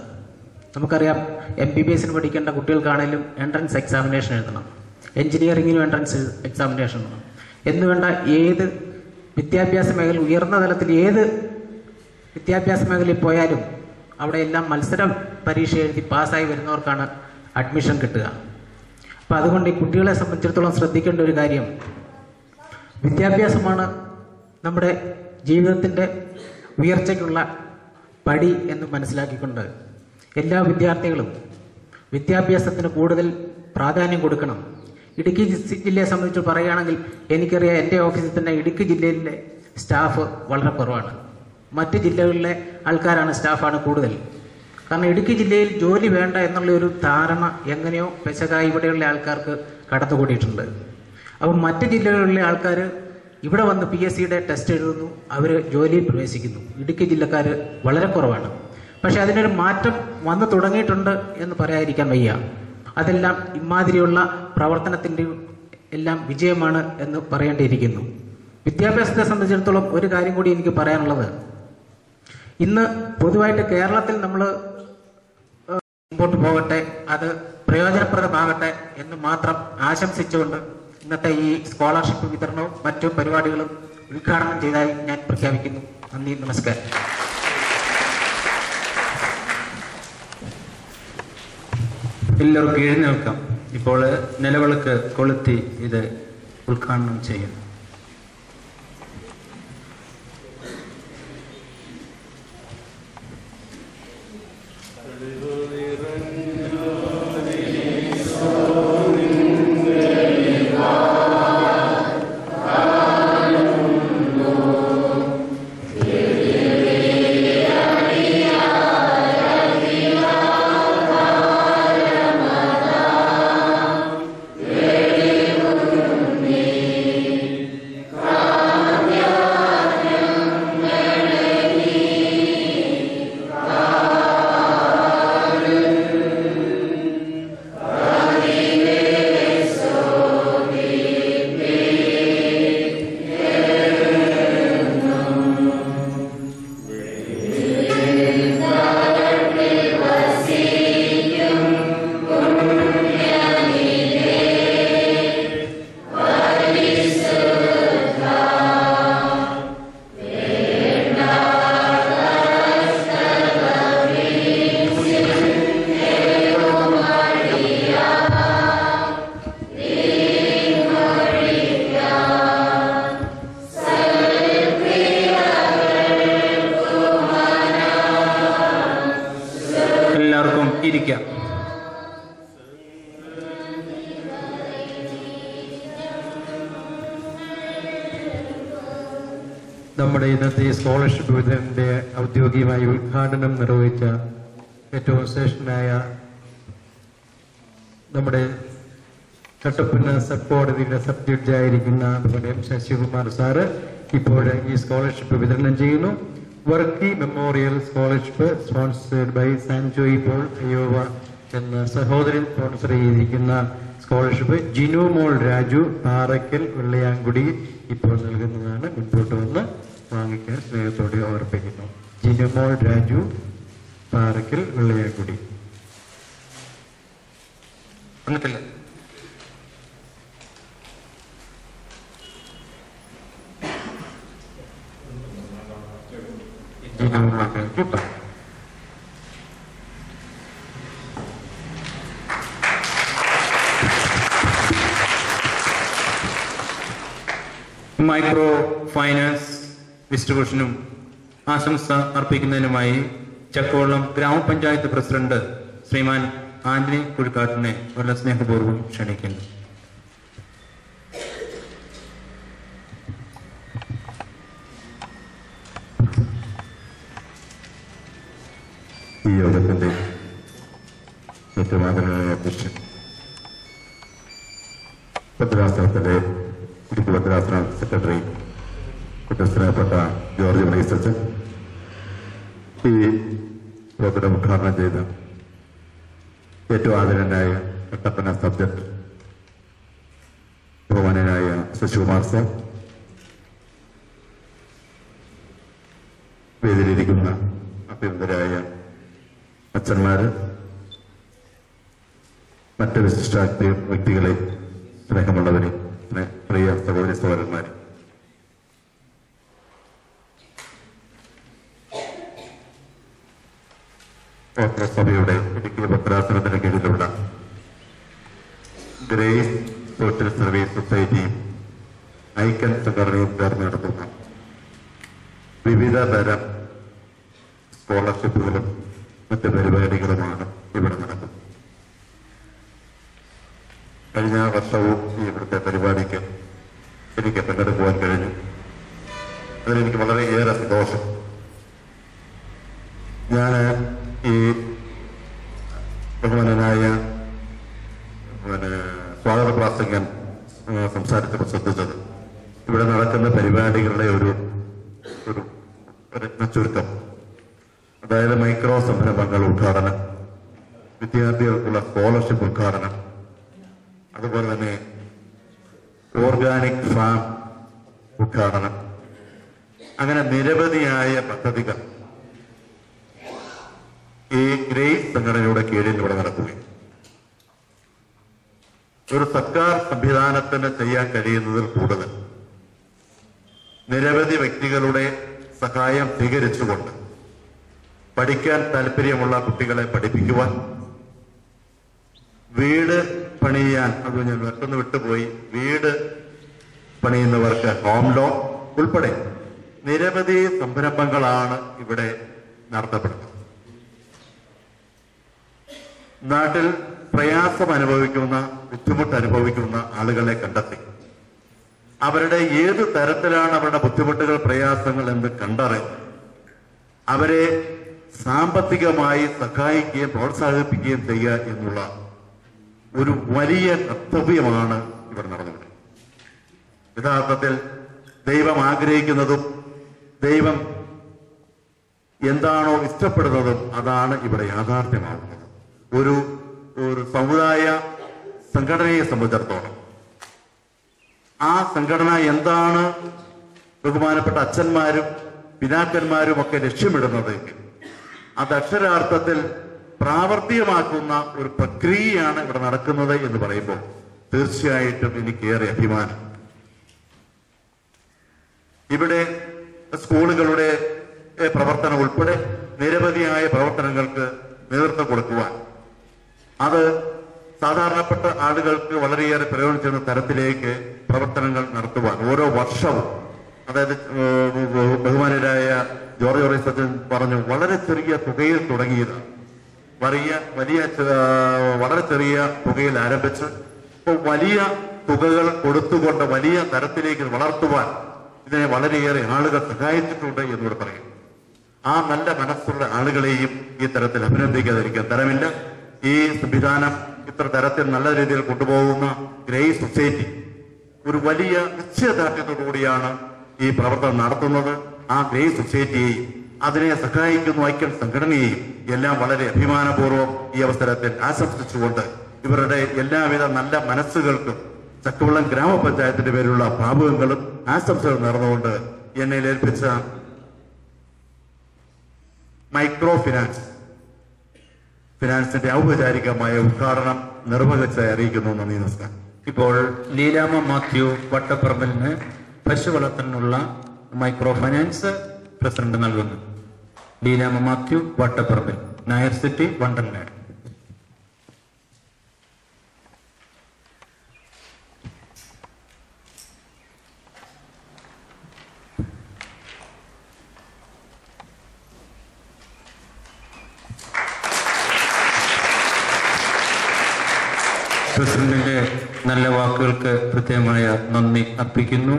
നമുക്കറിയാം, MBBS പഠിക്കേണ്ട കുട്ടികൾക്കാണെങ്കിലും എൻട്രൻസ് എക്സാമിനേഷൻ എഴുതണം, എഞ്ചിനീയറിങ്ങിനും എൻട്രൻസ് എക്സാമിനേഷൻ എഴുതണം എന്നുവേണ്ട ഏത് വിദ്യാഭ്യാസ മേഖല, ഉയർന്ന തലത്തിൽ ഏത് വിദ്യാഭ്യാസ മേഖലയിൽ പോയാലും അവിടെ എല്ലാം മത്സരം പരീക്ഷ എഴുതി പാസ്സായി വരുന്നവർക്കാണ് അഡ്മിഷൻ കിട്ടുക. അപ്പം അതുകൊണ്ട് ഈ കുട്ടികളെ സംബന്ധിച്ചിടത്തോളം ശ്രദ്ധിക്കേണ്ട ഒരു കാര്യം, വിദ്യാഭ്യാസമാണ് നമ്മുടെ ജീവിതത്തിൻ്റെ ഉയർച്ചയ്ക്കുള്ള പടി എന്ന് മനസ്സിലാക്കിക്കൊണ്ട് എല്ലാ വിദ്യാർത്ഥികളും വിദ്യാഭ്യാസത്തിന് കൂടുതൽ പ്രാധാന്യം കൊടുക്കണം. ഇടുക്കി ജില്ലയെ സംബന്ധിച്ച് പറയുകയാണെങ്കിൽ എനിക്കറിയാം, എൻ്റെ ഓഫീസിൽ തന്നെ ഇടുക്കി ജില്ലയിലെ സ്റ്റാഫ് വളരെ കുറവാണ്. മറ്റ് ജില്ലകളിലെ ആൾക്കാരാണ്, സ്റ്റാഫാണ് കൂടുതൽ. കാരണം ഇടുക്കി ജില്ലയിൽ ജോലി വേണ്ട എന്നുള്ള ഒരു ധാരണ എങ്ങനെയോ പെശകായി ഇവിടെയുള്ള ആൾക്കാർക്ക് കടന്നുകൂടിയിട്ടുണ്ട്. അപ്പം മറ്റ് ജില്ലകളിലെ ആൾക്കാർ ഇവിടെ വന്ന് PSCയുടെ ടെസ്റ്റ് എഴുതുന്നു, അവർ ജോലിയിൽ പ്രവേശിക്കുന്നു. ഇടുക്കി ജില്ലക്കാർ വളരെ കുറവാണ്. പക്ഷെ അതിനൊരു മാറ്റം വന്നു തുടങ്ങിയിട്ടുണ്ട് എന്ന് പറയാതിരിക്കാൻ വയ്യ. അതെല്ലാം ഇമാതിരിയുള്ള പ്രവർത്തനത്തിൻ്റെ എല്ലാം വിജയമാണ് എന്ന് പറയേണ്ടിയിരിക്കുന്നു. വിദ്യാഭ്യാസത്തെ സംബന്ധിച്ചിടത്തോളം ഒരു കാര്യം കൂടി എനിക്ക് പറയാനുള്ളത്, ഇന്ന് പൊതുവായിട്ട് കേരളത്തിൽ നമ്മൾ മുമ്പോട്ട് പോകട്ടെ, അത് പ്രയോജനപ്രദമാകട്ടെ എന്ന് മാത്രം ആശംസിച്ചുകൊണ്ട് ഇന്നത്തെ ഈ സ്കോളർഷിപ്പ് വിതരണവും മറ്റു പരിപാടികളും ഉദ്ഘാടനം ചെയ്തതായി ഞാൻ പ്രഖ്യാപിക്കുന്നു. നന്ദി, നമസ്കാരം. എല്ലാവർക്കും എഴുന്നേൽക്കാം. ഇപ്പോൾ നിലവിളക്ക് കൊളുത്തി ഇത് ഉദ്ഘാടനം ചെയ്യും. ഇരിക്കാം. നമ്മുടെ ഇന്നത്തെ സ്കോളർഷിപ്പ് വിതരണത്തിന്റെ ഔദ്യോഗികമായി ഉദ്ഘാടനം നിർവഹിച്ച ഏറ്റവും ശ്രേഷ്ഠനായ നമ്മുടെ കട്ടപ്പന സബ് കോടതിയുടെ സബ് ജഡ്ജായിരിക്കുന്ന നമ്മുടെ ശശികുമാർ സാറ് ഇപ്പോൾ ഈ സ്കോളർഷിപ്പ് വിതരണം ചെയ്യുന്നു. Varkey memorial scholarship sponsored by Sanjoy Paul Iowa എന്ന സഹോദരൻ സ്പോൺസർ ചെയ്തിരിക്കുന്ന സ്കോളർഷിപ്പ് ജിനു മോൾ രാജു പാറയ്ക്കൽ വെള്ളയാങ്കുടി ഇപ്പോൾ നൽകുന്നതാണ്. മുൻപോട്ട് വന്ന് വാങ്ങിക്കാൻ സ്നേഹത്തോടെ ഓർപ്പിക്കുന്നു. ജിനു മോൾ രാജു പാറയ്ക്കൽ വെള്ളയാങ്കുടി. വന്നിട്ടില്ല. മൈക്രോ ഫൈനാൻസ് ഡിസ്ട്രിബ്യൂഷനും ആശംസ അർപ്പിക്കുന്നതിനുമായി ചക്കോളം ഗ്രാമപഞ്ചായത്ത് പ്രസിഡന്റ് ശ്രീമാൻ ആന്റണി കുഴിക്കാട്ടിനെ വളരെ സ്നേഹപൂർവ്വം ക്ഷണിക്കുന്നു. ഈ യോഗത്തിന്റെ ഏറ്റവും ആദരണീയ അധ്യക്ഷൻ ഭദ്രാസനത്തിലെ ഇടുക്കി ഭദ്രാസന സെക്രട്ടറി കുറ്റസ്ഥനപ്പെട്ട ജോർജ് മൈസച്ചൻ, ഈ പ്രോഗ്രാം ഉദ്ഘാടനം ചെയ്ത ഏറ്റവും ആദരണീയനായ കട്ടപ്പന സബ്ജക്ട് ബഹുമാനനായ ശശികുമാർ സാർ, വേദിയിലിരിക്കുന്ന അഭ്യന്തരായ അച്ഛന്മാര്, മറ്റ് വിശിഷ്ട വ്യക്തികളെ, സ്നേഹമുള്ളവരെ, പ്രിയ സഹോദരി സഹോദരന്മാരെ, ഓർത്തഡോക്സ് സഭയുടെ ഇടുക്കി ഭദ്രാസനത്തിന് കീഴിലുള്ള ഗ്രേസ് സോഷ്യൽ സർവീസ് സൊസൈറ്റിയും ഐക്യൻ സംഘടനയും ചേർന്ന് നടത്തുന്ന വിവിധ തരം സ്കോളർഷിപ്പുകളും മറ്റ് പരിപാടികളുമാണ് ഇവിടെ നടക്കുന്നത്. കഴിഞ്ഞ വർഷവും ഈ ഇവിടുത്തെ പരിപാടിക്ക് എനിക്ക് പങ്കെടുക്കുവാൻ കഴിഞ്ഞു. അതിലെനിക്ക് വളരെയേറെ സന്തോഷം. ഞാൻ ഈ ബഹുമാനനായ സ്വാഗത പ്രാസംഗൻ സംസാരിച്ചപ്പോൾ ശ്രദ്ധിച്ചത് ഇവിടെ നടക്കുന്ന പരിപാടികളുടെ ഒരു ചുരുക്കം, അതായത് മൈക്രോ സംരംഭങ്ങൾ ഉദ്ഘാടനം, വിദ്യാർത്ഥികൾക്കുള്ള സ്കോളർഷിപ്പ് ഉദ്ഘാടനം, അതുപോലെ തന്നെ ഓർഗാനിക് ഫാം ഉദ്ഘാടനം, അങ്ങനെ നിരവധിയായ പദ്ധതികൾ ഈ ഗ്രേസ് സംഘടനയുടെ കീഴിൽ ഇവിടെ നടക്കുകയും ഒരു സർക്കാർ സംവിധാനത്തിന് ചെയ്യാൻ കഴിയുന്നതിൽ കൂടുതൽ നിരവധി വ്യക്തികളുടെ സഹായം സ്വീകരിച്ചുകൊണ്ട് പഠിക്കാൻ താല്പര്യമുള്ള കുട്ടികളെ പഠിപ്പിക്കുവാൻ, വീട് പണിയാൻ, അത് ഞാൻ മറ്റൊന്ന് വിട്ടുപോയി, വീട് പണിയുന്നവർക്ക് ഹോം ലോൺ ഉൾപ്പെടെ നിരവധി സംരംഭങ്ങളാണ് ഇവിടെ നടത്തപ്പെടുന്നത്. നാട്ടിൽ പ്രയാസം അനുഭവിക്കുന്ന, ബുദ്ധിമുട്ട് അനുഭവിക്കുന്ന ആളുകളെ കണ്ടെത്തി അവരുടെ ഏത് തരത്തിലാണ് അവരുടെ ബുദ്ധിമുട്ടുകൾ, പ്രയാസങ്ങൾ എന്ന് കണ്ടറിഞ്ഞ് അവരെ സാമ്പത്തികമായി സഹായിക്കുകയും പ്രോത്സാഹിപ്പിക്കുകയും ചെയ്യുക എന്നുള്ള ഒരു വലിയ കർത്തവ്യമാണ് ഇവിടെ നടന്നത്. യഥാർത്ഥത്തിൽ ദൈവം ആഗ്രഹിക്കുന്നതും ദൈവം എന്താണോ ഇഷ്ടപ്പെടുന്നതും അതാണ് ഇവിടെ യാഥാർത്ഥ്യമാകുന്നത്. ഒരു സമുദായ സംഘടനയെ സംബന്ധിച്ചിടത്തോളം ആ സംഘടന എന്താണ് ബഹുമാനപ്പെട്ട അച്ഛന്മാരും പിതാക്കന്മാരും ഒക്കെ ലക്ഷ്യമിടുന്നത്, അത് അക്ഷരാർത്ഥത്തിൽ പ്രാവർത്തികമാക്കുന്ന ഒരു പ്രക്രിയയാണ് ഇവിടെ നടക്കുന്നത് എന്ന് പറയുമ്പോൾ തീർച്ചയായിട്ടും എനിക്കേറെ അഭിമാനം. ഇവിടെ സ്കൂളുകളുടെ പ്രവർത്തനം ഉൾപ്പെടെ നിരവധിയായ പ്രവർത്തനങ്ങൾക്ക് നേതൃത്വം കൊടുക്കുവാൻ, അത് സാധാരണപ്പെട്ട ആളുകൾക്ക് വളരെയേറെ പ്രയോജനം തരത്തിലേക്ക് പ്രവർത്തനങ്ങൾ നടത്തുവാൻ ഓരോ വർഷവും, അതായത് ബഹുമാനരായ ജോർജ് സച്ചൻ പറഞ്ഞു, വളരെ ചെറിയ തുകയിൽ തുടങ്ങിയതാണ്, വളരെ ചെറിയ തുകയിൽ ആരംഭിച്ച് ഇപ്പോൾ വലിയ തുകകൾ കൊടുത്തുകൊണ്ട് വലിയ തരത്തിലേക്ക് വളർത്തുവാൻ ഇതിനെ വളരെയേറെ ആളുകൾ സഹായിച്ചിട്ടുണ്ട് എന്നോട് പറയും. ആ നല്ല മനസ്സുള്ള ആളുകളെയും ഈ തരത്തിൽ അഭിനന്ദിക്കാതിരിക്കാൻ തരമില്ല. ഈ സംവിധാനം ഇത്ര തരത്തിൽ നല്ല രീതിയിൽ കൊണ്ടുപോകുന്ന ഗ്രേസ് സൊസൈറ്റി ഒരു വലിയ നിശ്ചയദാർഢ്യത്തോടുകൂടിയാണ് ഈ പ്രവർത്തനം നടത്തുന്നത്. ആ ഗ്രേസ് സൊസൈറ്റിയെയും അതിനെ സഹായിക്കുന്ന ഐക്യൻ സംഘടനയെയും എല്ലാം വളരെ അഭിമാനപൂർവ്വം ഈ അവസരത്തിൽ ആശംസിച്ചുകൊണ്ട് ഇവരുടെ എല്ലാവിധ നല്ല മനസ്സുകൾക്കും ചക്കുവള്ളം ഗ്രാമപഞ്ചായത്തിന്റെ പേരിലുള്ള ഭാവുകങ്ങളും ആശംസകളും നേർന്നുകൊണ്ട് എന്നെ ഏൽപ്പിച്ച മൈക്രോ ഫിനാൻസിന്റെ ഔപചാരികമായ ഉദ്ഘാടനം നിർവഹിച്ച് അറിയിക്കുന്നു. നന്ദി, നമസ്കാരം. ഇപ്പോൾ ലീലാമ്മ മാത്യു വട്ടപ്പറമ്പലിന് പശു വളർത്തലിനുള്ള മൈക്രോ ഫൈനാൻസ് പ്രസിഡന്റ് നൽകുന്നു. ലീലാമ്മ മാത്യു വട്ടപ്പറമ്പൽ, നായർ സിറ്റി, വണ്ടൻമേട്. പ്രസിഡന്റിന്റെ നല്ല വാക്കുകൾക്ക് പ്രത്യേകമായ നന്ദി അർപ്പിക്കുന്നു.